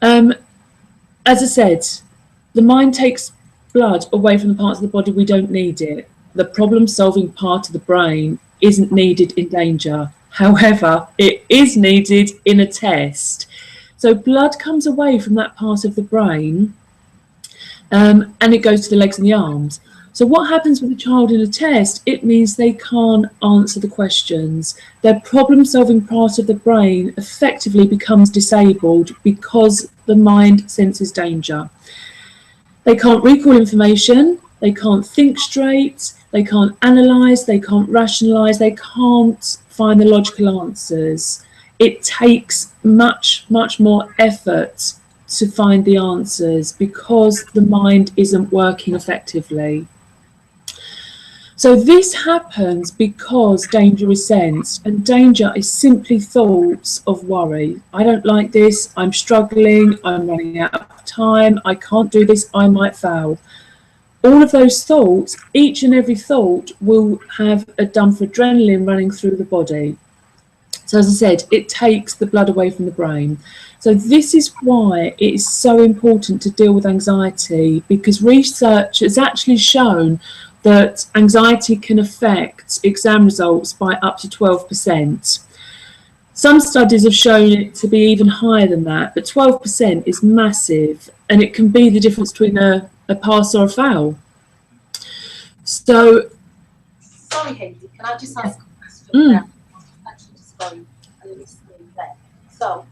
As I said, the mind takes blood away from the parts of the body we don't need it. The problem-solving part of the brain isn't needed in danger. However, it is needed in a test. So blood comes away from that part of the brain and it goes to the legs and the arms. So what happens with a child in a test? It means they can't answer the questions. Their problem-solving part of the brain effectively becomes disabled because the mind senses danger. They can't recall information, they can't think straight, they can't analyse, they can't rationalise, they can't find the logical answers. It takes much, much more effort to find the answers because the mind isn't working effectively. So this happens because danger is sensed, and danger is simply thoughts of worry. I don't like this, I'm struggling, I'm running out of time, I can't do this, I might fail. All of those thoughts, each and every thought will have a dump of adrenaline running through the body. So as I said, it takes the blood away from the brain. So this is why it is so important to deal with anxiety, because research has actually shown that anxiety can affect exam results by up to 12%. Some studies have shown it to be even higher than that, but 12% is massive, and it can be the difference between a pass or a fail. So, sorry, Hayley, can I just ask a Actually just going and listening there. So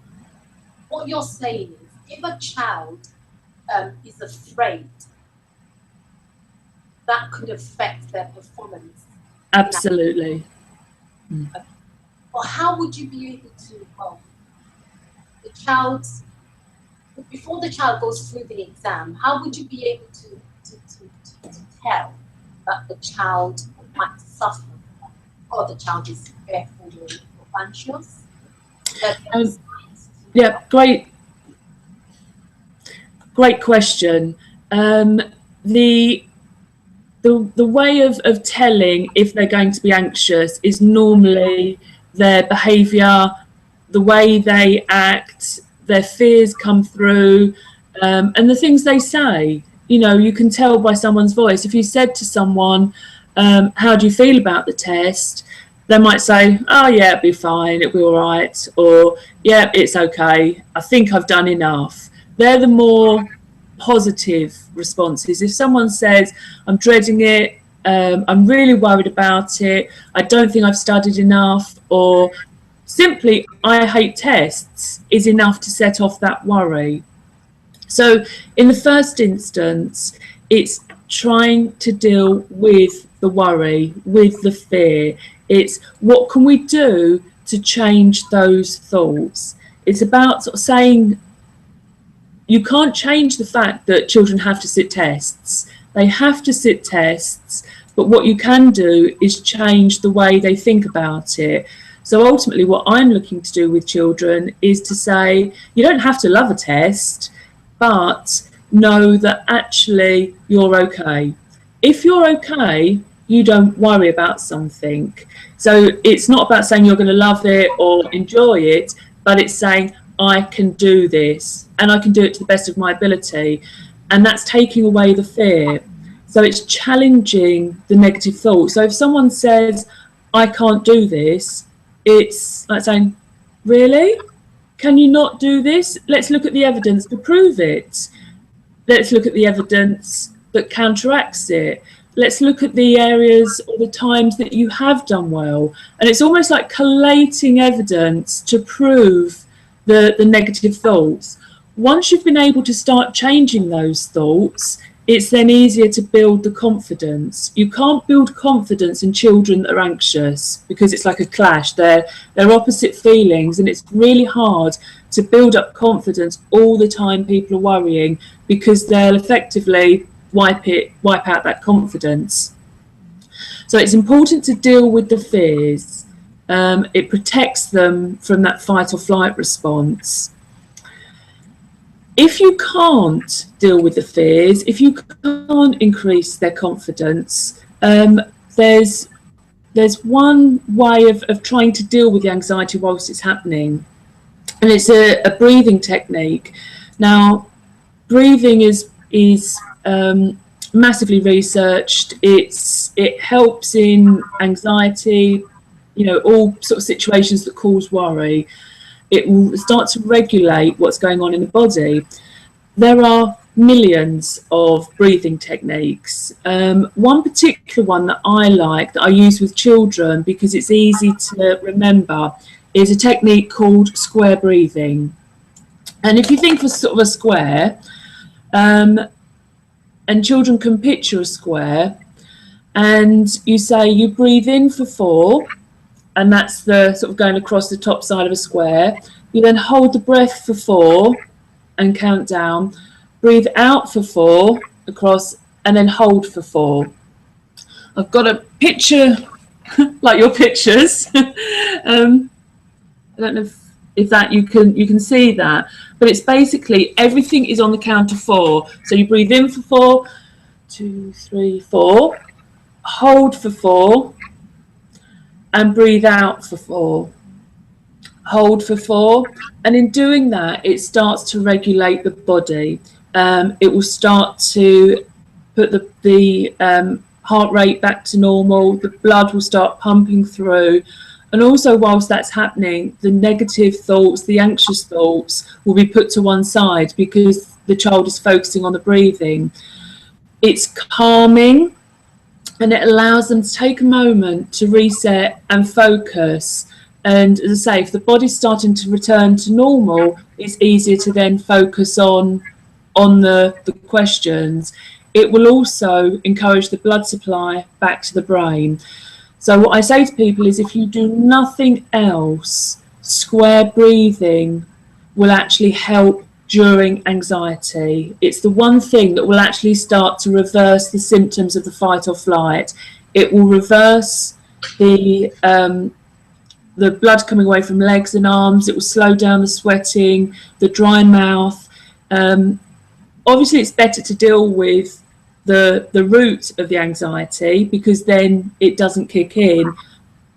what you're saying is, if a child is afraid, that could affect their performance. Absolutely. Or how would you be able to, the child, before the child goes through the exam, how would you be able to tell that the child might suffer, or the child is fearful or anxious? Yeah, great question. The way of telling if they're going to be anxious is normally their behaviour, the way they act, their fears come through, and the things they say. You know, you can tell by someone's voice. If you said to someone, how do you feel about the test? They might say, oh yeah, it'll be fine, it'll be all right, or yeah, it's okay, I think I've done enough. They're the more positive responses. If someone says, I'm dreading it, I'm really worried about it, I don't think I've studied enough, or simply I hate tests, is enough to set off that worry. So in the first instance, it's trying to deal with the worry, with the fear. It's what can we do to change those thoughts. It's about sort of saying, you can't change the fact that children have to sit tests. They have to sit tests, but what you can do is change the way they think about it. So ultimately what I'm looking to do with children is to say, you don't have to love a test, but know that actually you're okay. If you're okay, you don't worry about something. So it's not about saying you're going to love it or enjoy it, but it's saying, I can do this and I can do it to the best of my ability. And that's taking away the fear. So it's challenging the negative thoughts. So if someone says, I can't do this, it's like saying, really? Can you not do this? Let's look at the evidence to prove it. Let's look at the evidence that counteracts it. Let's look at the areas or the times that you have done well. And it's almost like collating evidence to prove the negative thoughts. Once you've been able to start changing those thoughts, it's then easier to build the confidence. You can't build confidence in children that are anxious because it's like a clash. They're opposite feelings, and it's really hard to build up confidence all the time people are worrying, because they'll effectively wipe out that confidence. So it's important to deal with the fears. It protects them from that fight or flight response. If you can't deal with the fears, if you can't increase their confidence, there's one way of trying to deal with the anxiety whilst it's happening, and it's a breathing technique. Now, breathing is massively researched. It helps in anxiety, you know, all sort of situations that cause worry. It will start to regulate what's going on in the body. There are millions of breathing techniques. One particular one that I like, that I use with children because it's easy to remember, is a technique called square breathing. And if you think of sort of a square, and children can picture a square, and you say you breathe in for 4, and that's the sort of going across the top side of a square. You then hold the breath for 4 and count down. Breathe out for 4 across, and then hold for 4. I've got a picture like your pictures. I don't know if that you can see that, but it's basically everything is on the count of 4. So you breathe in for 4, 2, 3, 4, hold for 4, and breathe out for 4. Hold for 4, and in doing that, it starts to regulate the body. It will start to put the heart rate back to normal. The blood will start pumping through, and also whilst that's happening, the negative thoughts, the anxious thoughts, will be put to one side because the child is focusing on the breathing. It's calming. and it allows them to take a moment to reset and focus. And as I say, if the body's starting to return to normal, it's easier to then focus on the questions. It will also encourage the blood supply back to the brain. So what I say to people is, if you do nothing else, square breathing will actually help during anxiety. It's the one thing that will actually start to reverse the symptoms of the fight or flight. It will reverse the blood coming away from legs and arms. It will slow down the sweating, the dry mouth. Obviously, it's better to deal with the root of the anxiety, because then it doesn't kick in.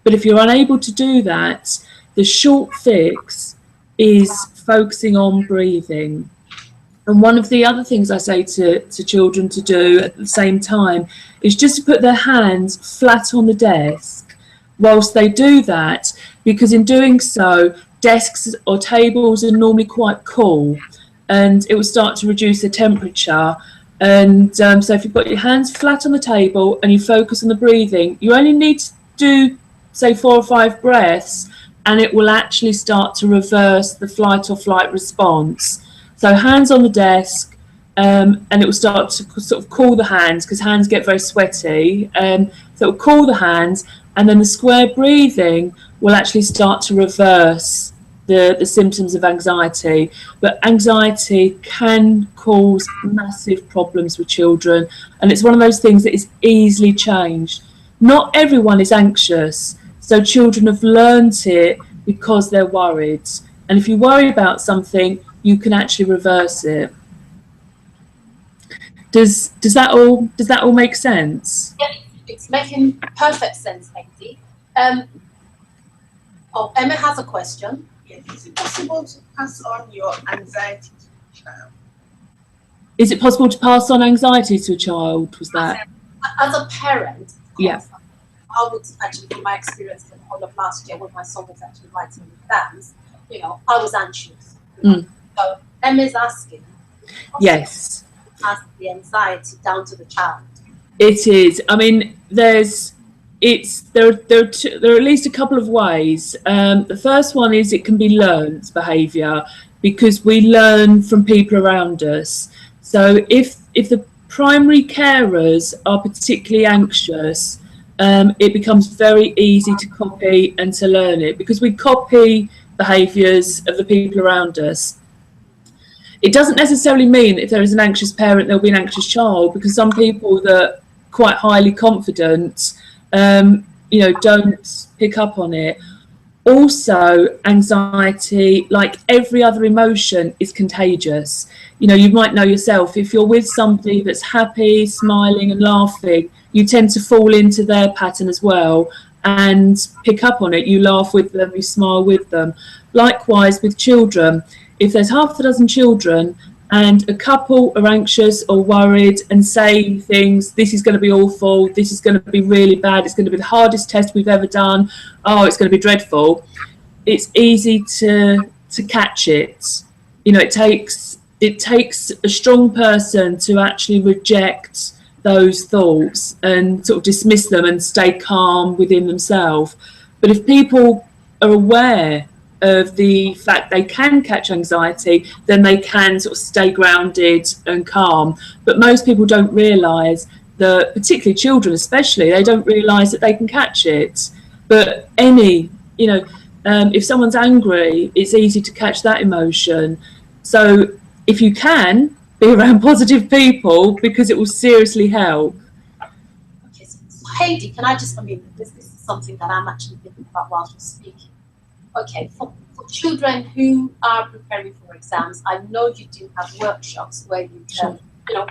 But if you're unable to do that, the short fix is focusing on breathing. And one of the other things I say to children to do at the same time is just to put their hands flat on the desk whilst they do that, because in doing so, desks or tables are normally quite cool, and it will start to reduce the temperature. And so if you've got your hands flat on the table and you focus on the breathing, you only need to do, say, 4 or 5 breaths, and it will actually start to reverse the flight or flight response. So hands on the desk, and it will start to sort of cool the hands, because hands get very sweaty. So it will cool the hands, and then the square breathing will actually start to reverse the symptoms of anxiety. But anxiety can cause massive problems with children, and it's one of those things that is easily changed. Not everyone is anxious, so children have learnt it because they're worried. And if you worry about something, you can actually reverse it. Does that all make sense? Yeah, it's making perfect sense, Heidi. Emma has a question. Yes. Is it possible to pass on your anxiety to the child? Is it possible to pass on anxiety to a child? Was that? As a parent, of course, Yeah. I would actually, from my experience for the whole of last year, when my son was actually writing exams, I was anxious. So Emma's asking, Yes. pass the anxiety down to the child. It is. I mean, there are at least a couple of ways. The first one is it can be learned behaviour, because we learn from people around us. So if the primary carers are particularly anxious, it becomes very easy to copy and to learn it, because we copy behaviours of the people around us. It doesn't necessarily mean if there is an anxious parent, there'll be an anxious child, because some people that are quite highly confident, don't pick up on it. Also, anxiety, like every other emotion, is contagious. You might know yourself, if you're with somebody that's happy, smiling and laughing, you tend to fall into their pattern as well and pick up on it. You laugh with them, you smile with them. Likewise with children, if there's half a dozen children and a couple are anxious or worried and say things, this is going to be awful, this is going to be really bad, it's going to be the hardest test we've ever done, oh, it's going to be dreadful, it's easy to catch it. It takes a strong person to actually reject those thoughts and sort of dismiss them and stay calm within themselves. But if people are aware of the fact they can catch anxiety, then they can sort of stay grounded and calm. But most people don't realise that, particularly children especially, they don't realise that they can catch it. But if someone's angry, it's easy to catch that emotion. So if you can, be around positive people, because it will seriously help. Okay, so Heidi, can I just, this is something that I'm actually thinking about while you're speaking. Okay, for children who are preparing for exams, I know you do have workshops where you can,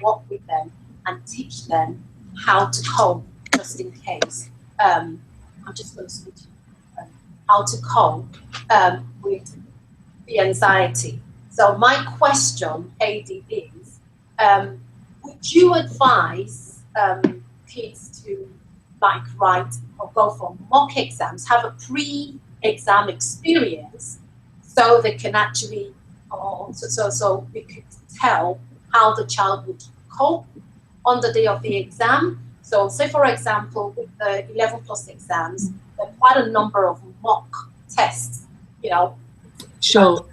work with them and teach them how to cope, just in case. I'm just going to switch. How to cope with the anxiety. So my question, Heidi, is, would you advise kids to write or go for mock exams, have a pre-exam experience, so they can actually, so we could tell how the child would cope on the day of the exam, So say, for example, with the 11 plus exams, there are quite a number of mock tests, you know. Sure.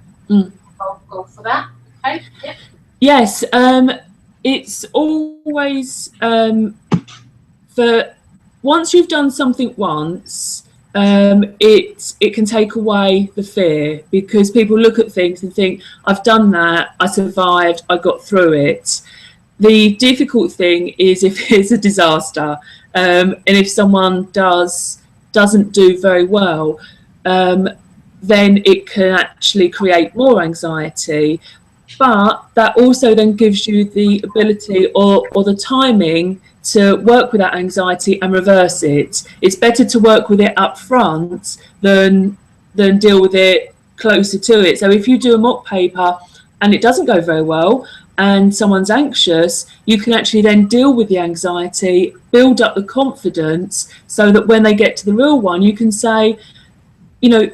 Go for that. Okay. Yeah. Yes. It's always for once you've done something once, it can take away the fear, because people look at things and think, I've done that, I survived, I got through it. The difficult thing is if it's a disaster, and if someone doesn't do very well, then it can actually create more anxiety. But that also then gives you the ability or the timing to work with that anxiety and reverse it. It's better to work with it up front than deal with it closer to it. So if you do a mock paper and it doesn't go very well and someone's anxious, you can actually then deal with the anxiety, build up the confidence, so that when they get to the real one, you can say, you know,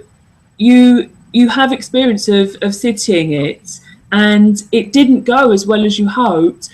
you have experience of sitting it, and it didn't go as well as you hoped,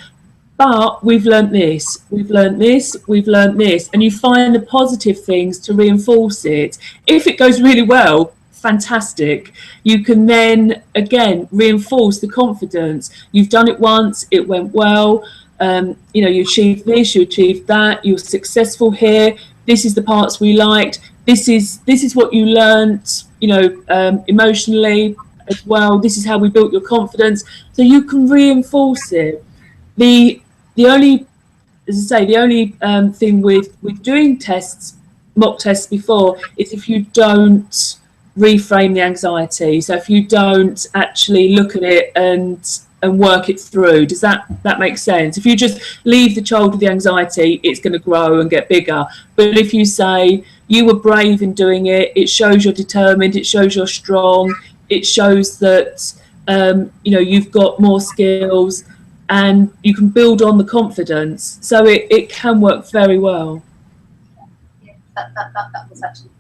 but we've learnt this, we've learnt this, we've learnt this, and you find the positive things to reinforce it. If it goes really well, fantastic. You can then again reinforce the confidence. You've done it once, it went well, you know, you achieved this, you achieved that, you're successful here, this is the parts we liked, this is what you learnt, you know, emotionally as well, this is how we built your confidence. So you can reinforce it. The only, as I say, the only thing with doing tests, mock tests before, is if you don't reframe the anxiety. So if you don't actually look at it and work it through, does that make sense? If you just leave the child with the anxiety, it's going to grow and get bigger. But if you say you were brave in doing it, it shows you're determined, it shows you're strong, it shows that you know, you've got more skills, and you can build on the confidence. So it can work very well. Yeah, that was actually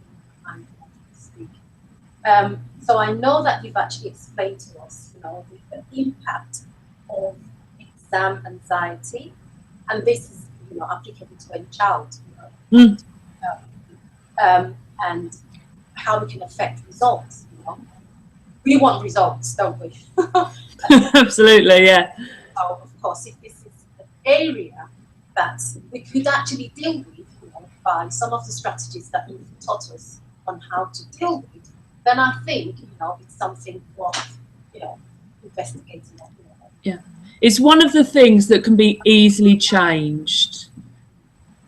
I wanted to speak. So I know that you've actually explained to us, you know, the impact of exam anxiety, and this is, you know, applicable to any child, you know, and how it can affect results. You know, we want results, don't we? Absolutely, yeah. So of course, if this is an area that we could actually deal with, you know, by some of the strategies that you've taught us on how to deal with, then I think, you know, it's something worth, you know, investigating. You know. Yeah, it's one of the things that can be easily changed,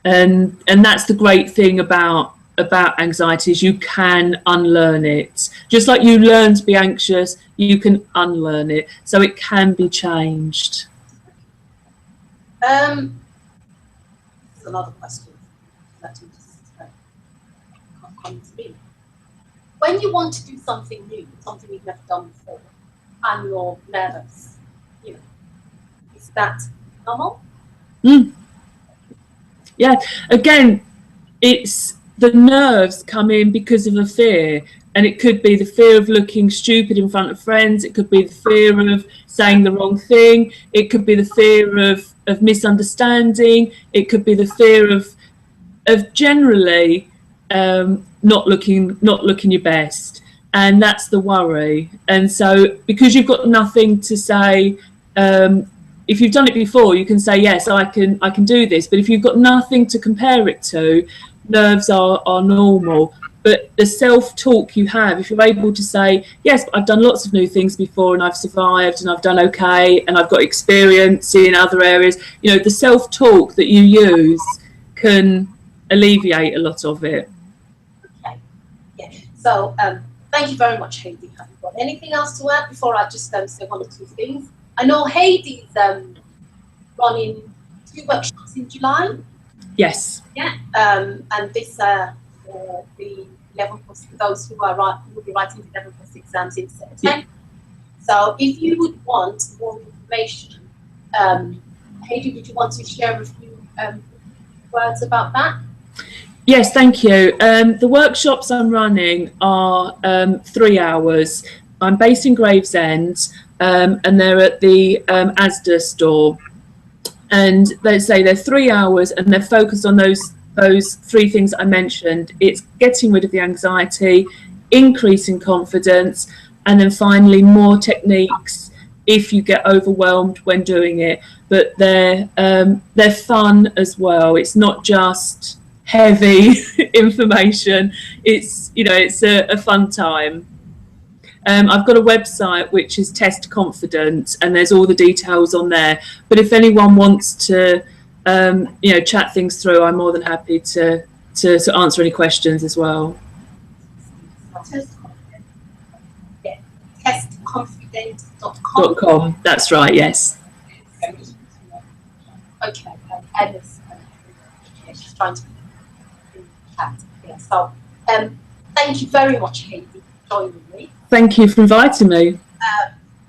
and that's the great thing about anxiety, is you can unlearn it. Just like you learn to be anxious, you can unlearn it, so it can be changed. There's another question that you just come to me. When you want to do something new, something you've never done before, and you're nervous, you know, is that normal? Yeah, again, it's the nerves come in because of a fear, and it could be the fear of looking stupid in front of friends, it could be the fear of saying the wrong thing, it could be the fear of misunderstanding, it could be the fear of generally not looking your best, and that's the worry. And so because you've got nothing to say, if you've done it before, you can say, yes, I can do this, but if you've got nothing to compare it to, nerves are normal. But the self-talk you have, if you're able to say, yes, I've done lots of new things before and I've survived and I've done okay and I've got experience in other areas, you know, the self-talk that you use can alleviate a lot of it. Okay. Yeah. So thank you very much, Heidi. Have you got anything else to add before I just say one or two things? I know Heidi's running 2 workshops in July. Yes. Yeah. And this the 11 plus, those who will be writing the 11 plus exams in September. Yeah. So if you would want more information, Heidi, did you want to share a few words about that? Yes, thank you. The workshops I'm running are 3 hours. I'm based in Gravesend, and they're at the Asda store. and they say they're 3 hours and they're focused on those three things I mentioned. It's getting rid of the anxiety, increasing confidence, and then finally more techniques if you get overwhelmed when doing it. But they're fun as well. It's not just heavy information. It's it's a fun time. I've got a website which is Test Confident, and there's all the details on there. But if anyone wants to, chat things through, I'm more than happy to answer any questions as well. Testconfident.com. That's right. Yes. Okay. Emma's she's trying to chat. Yeah. So, thank you very much, Hayley, for joining me. Thank you for inviting me.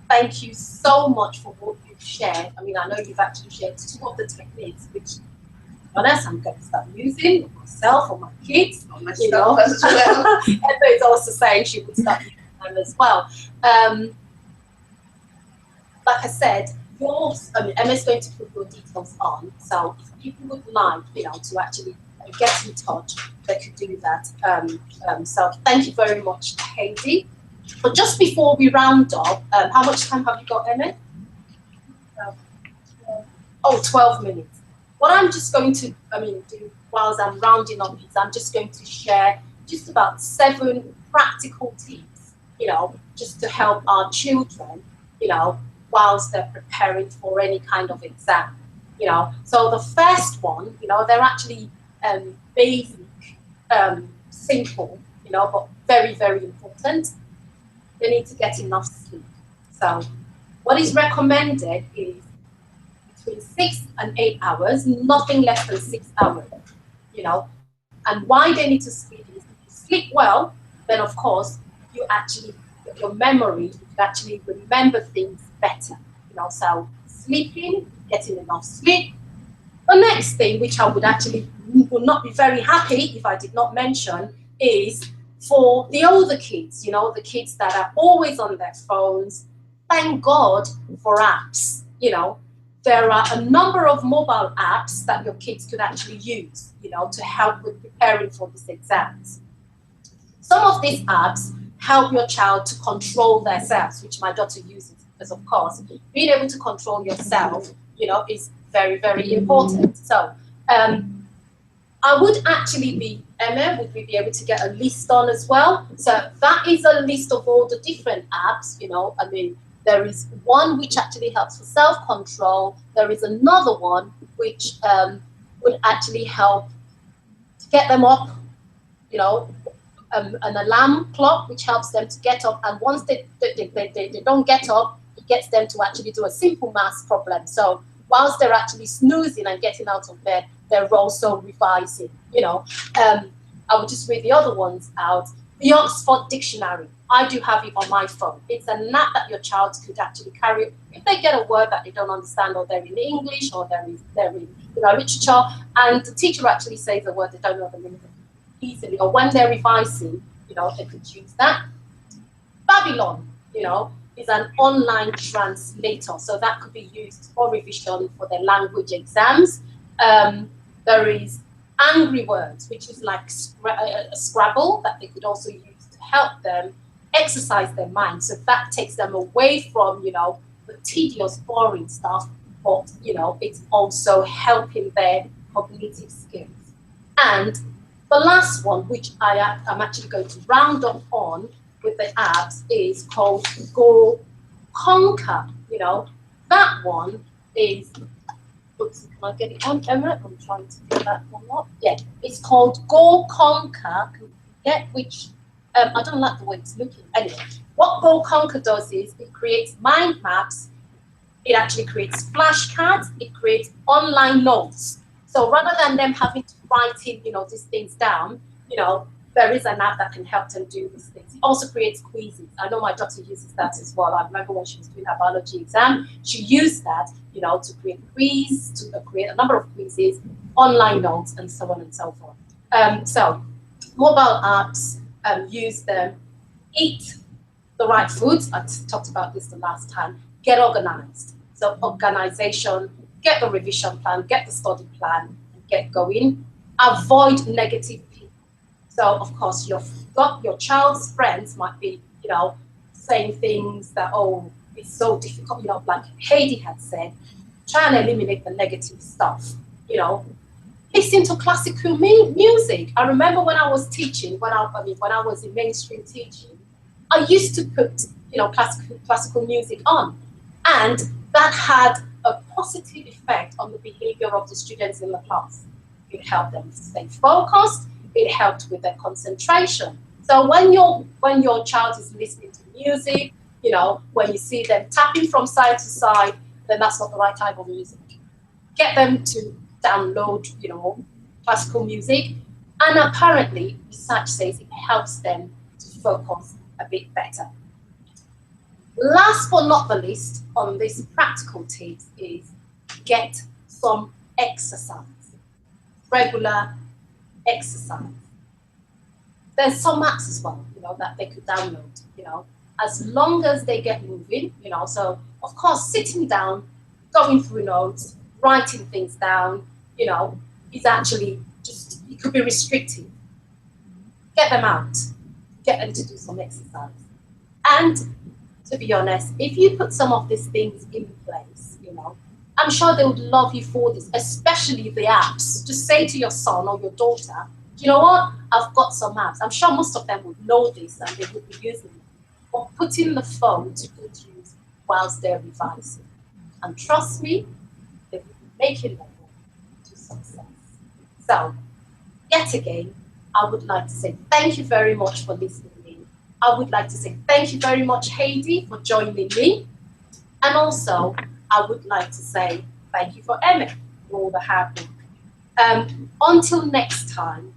Thank you so much for what you've shared. I mean, I know you've actually shared 2 of the techniques, which, honest, I'm going to start using myself or my kids. On myself as well. Emma is also saying she would start using them as well. Like I said, Emma's going to put your details on. So if people would like, to actually get in touch, they could do that. So thank you very much, Hayley. But just before we round up, how much time have you got, Emma? 12 minutes. What I'm just going to, do whilst I'm rounding up is I'm just going to share just about 7 practical tips, just to help our children, whilst they're preparing for any kind of exam, So the first one, they're actually basic, simple, but very, very important. They need to get enough sleep. So what is recommended is between 6 and 8 hours, nothing less than 6 hours, And why they need to sleep is if you sleep well, then of course your memory, you can actually remember things better, So sleeping, getting enough sleep. The next thing, which I would not be very happy if I did not mention, is for the older kids, the kids that are always on their phones. Thank God for apps, There are a number of mobile apps that your kids could actually use, to help with preparing for these exams. Some of these apps help your child to control themselves, which my daughter uses, because of course, being able to control yourself, is very, very important. So I would actually Emma, would we be able to get a list on as well? So that is a list of all the different apps, there is one which actually helps for self-control. There is another one which would actually help to get them up, an alarm clock which helps them to get up, and once they don't get up, it gets them to actually do a simple maths problem. So whilst they're actually snoozing and getting out of bed, they're also revising, I would just read the other ones out. The Oxford Dictionary, I do have it on my phone. It's a app that your child could actually carry. If they get a word that they don't understand, or they're in English, or they're in literature, and the teacher actually says a word they don't know the meaning of easily, or when they're revising, they could use that. Babylon, is an online translator, so that could be used for revision for their language exams. There is Angry Words, which is like a Scrabble that they could also use to help them exercise their mind. So that takes them away from, the tedious, boring stuff, but, it's also helping their cognitive skills. And the last one, which I'm actually going to round up on with the apps, is called Go Conquer. That one is, oops, can I get it on, Emma? I'm trying to get that one up. Yeah, it's called Go Conquer. Which I don't like the way it's looking. Anyway, what Go Conquer does is it creates mind maps. It actually creates flashcards. It creates online notes. So rather than them having to write in, these things down, there is an app that can help them do these things. It also creates quizzes. I know my daughter uses that as well. I remember when she was doing her biology exam, she used that, to create a quiz, to create a number of quizzes, online notes, and so on and so forth. So mobile apps, use them, eat the right foods. I talked about this the last time. Get organized. So organization get the revision plan, get the study plan, and get going. Avoid negative people. So, of course, your child's friends might be, saying things that, oh, it's so difficult, like Heidi had said, try and eliminate the negative stuff, Listen to classical music. I remember when I was teaching, when I was in mainstream teaching, I used to put, classical music on, and that had a positive effect on the behavior of the students in the class. It helped them stay focused. It helped with their concentration. So when your child is listening to music, when you see them tapping from side to side, then that's not the right type of music. Get them to download, classical music, and apparently research says it helps them to focus a bit better. Last but not the least on these practical tips is get some exercise, regular exercise. There's some apps as well, that they could download, as long as they get moving, so of course sitting down, going through notes, writing things down, is actually it could be restrictive. Get them out, get them to do some exercise. And to be honest, if you put some of these things in place, I'm sure they would love you for this, especially the apps. Just say to your son or your daughter, you know what, I've got some apps. I'm sure most of them would know this and they would be using it. Or putting the phone to good use whilst they're revising. And trust me, they will be making their way to success. So, yet again, I would like to say thank you very much for listening in. I would like to say thank you very much, Heidi, for joining me. And also, I would like to say thank you for Emmett for all the hard work. Until next time,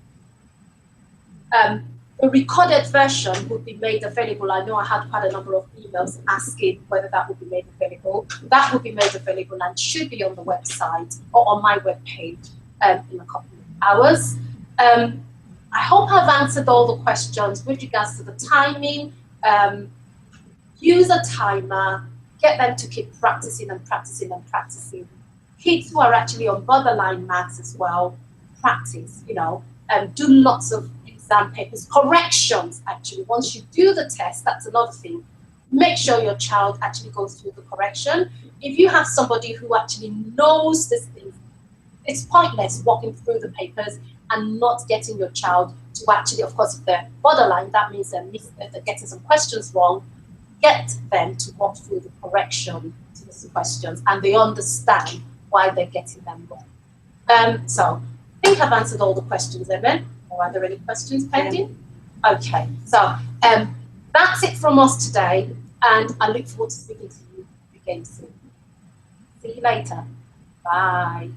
the recorded version will be made available. I know I had quite a number of emails asking whether that will be made available. That will be made available and should be on the website or on my webpage in a couple of hours. I hope I've answered all the questions with regards to the timing. Use a timer. Get them to keep practicing and practicing and practicing. Kids who are actually on borderline maths as well, practice, do lots of exam papers, corrections actually. Once you do the test, that's another thing. Make sure your child actually goes through the correction. If you have somebody who actually knows these things, it's pointless walking through the papers and not getting your child to actually, of course, if they're borderline, that means they're getting some questions wrong. Get them to walk through the correction to these questions and they understand why they're getting them wrong. So I think I've answered all the questions, Evan. Or are there any questions pending? Yeah. Okay, so that's it from us today, and I look forward to speaking to you again soon. See you later. Bye.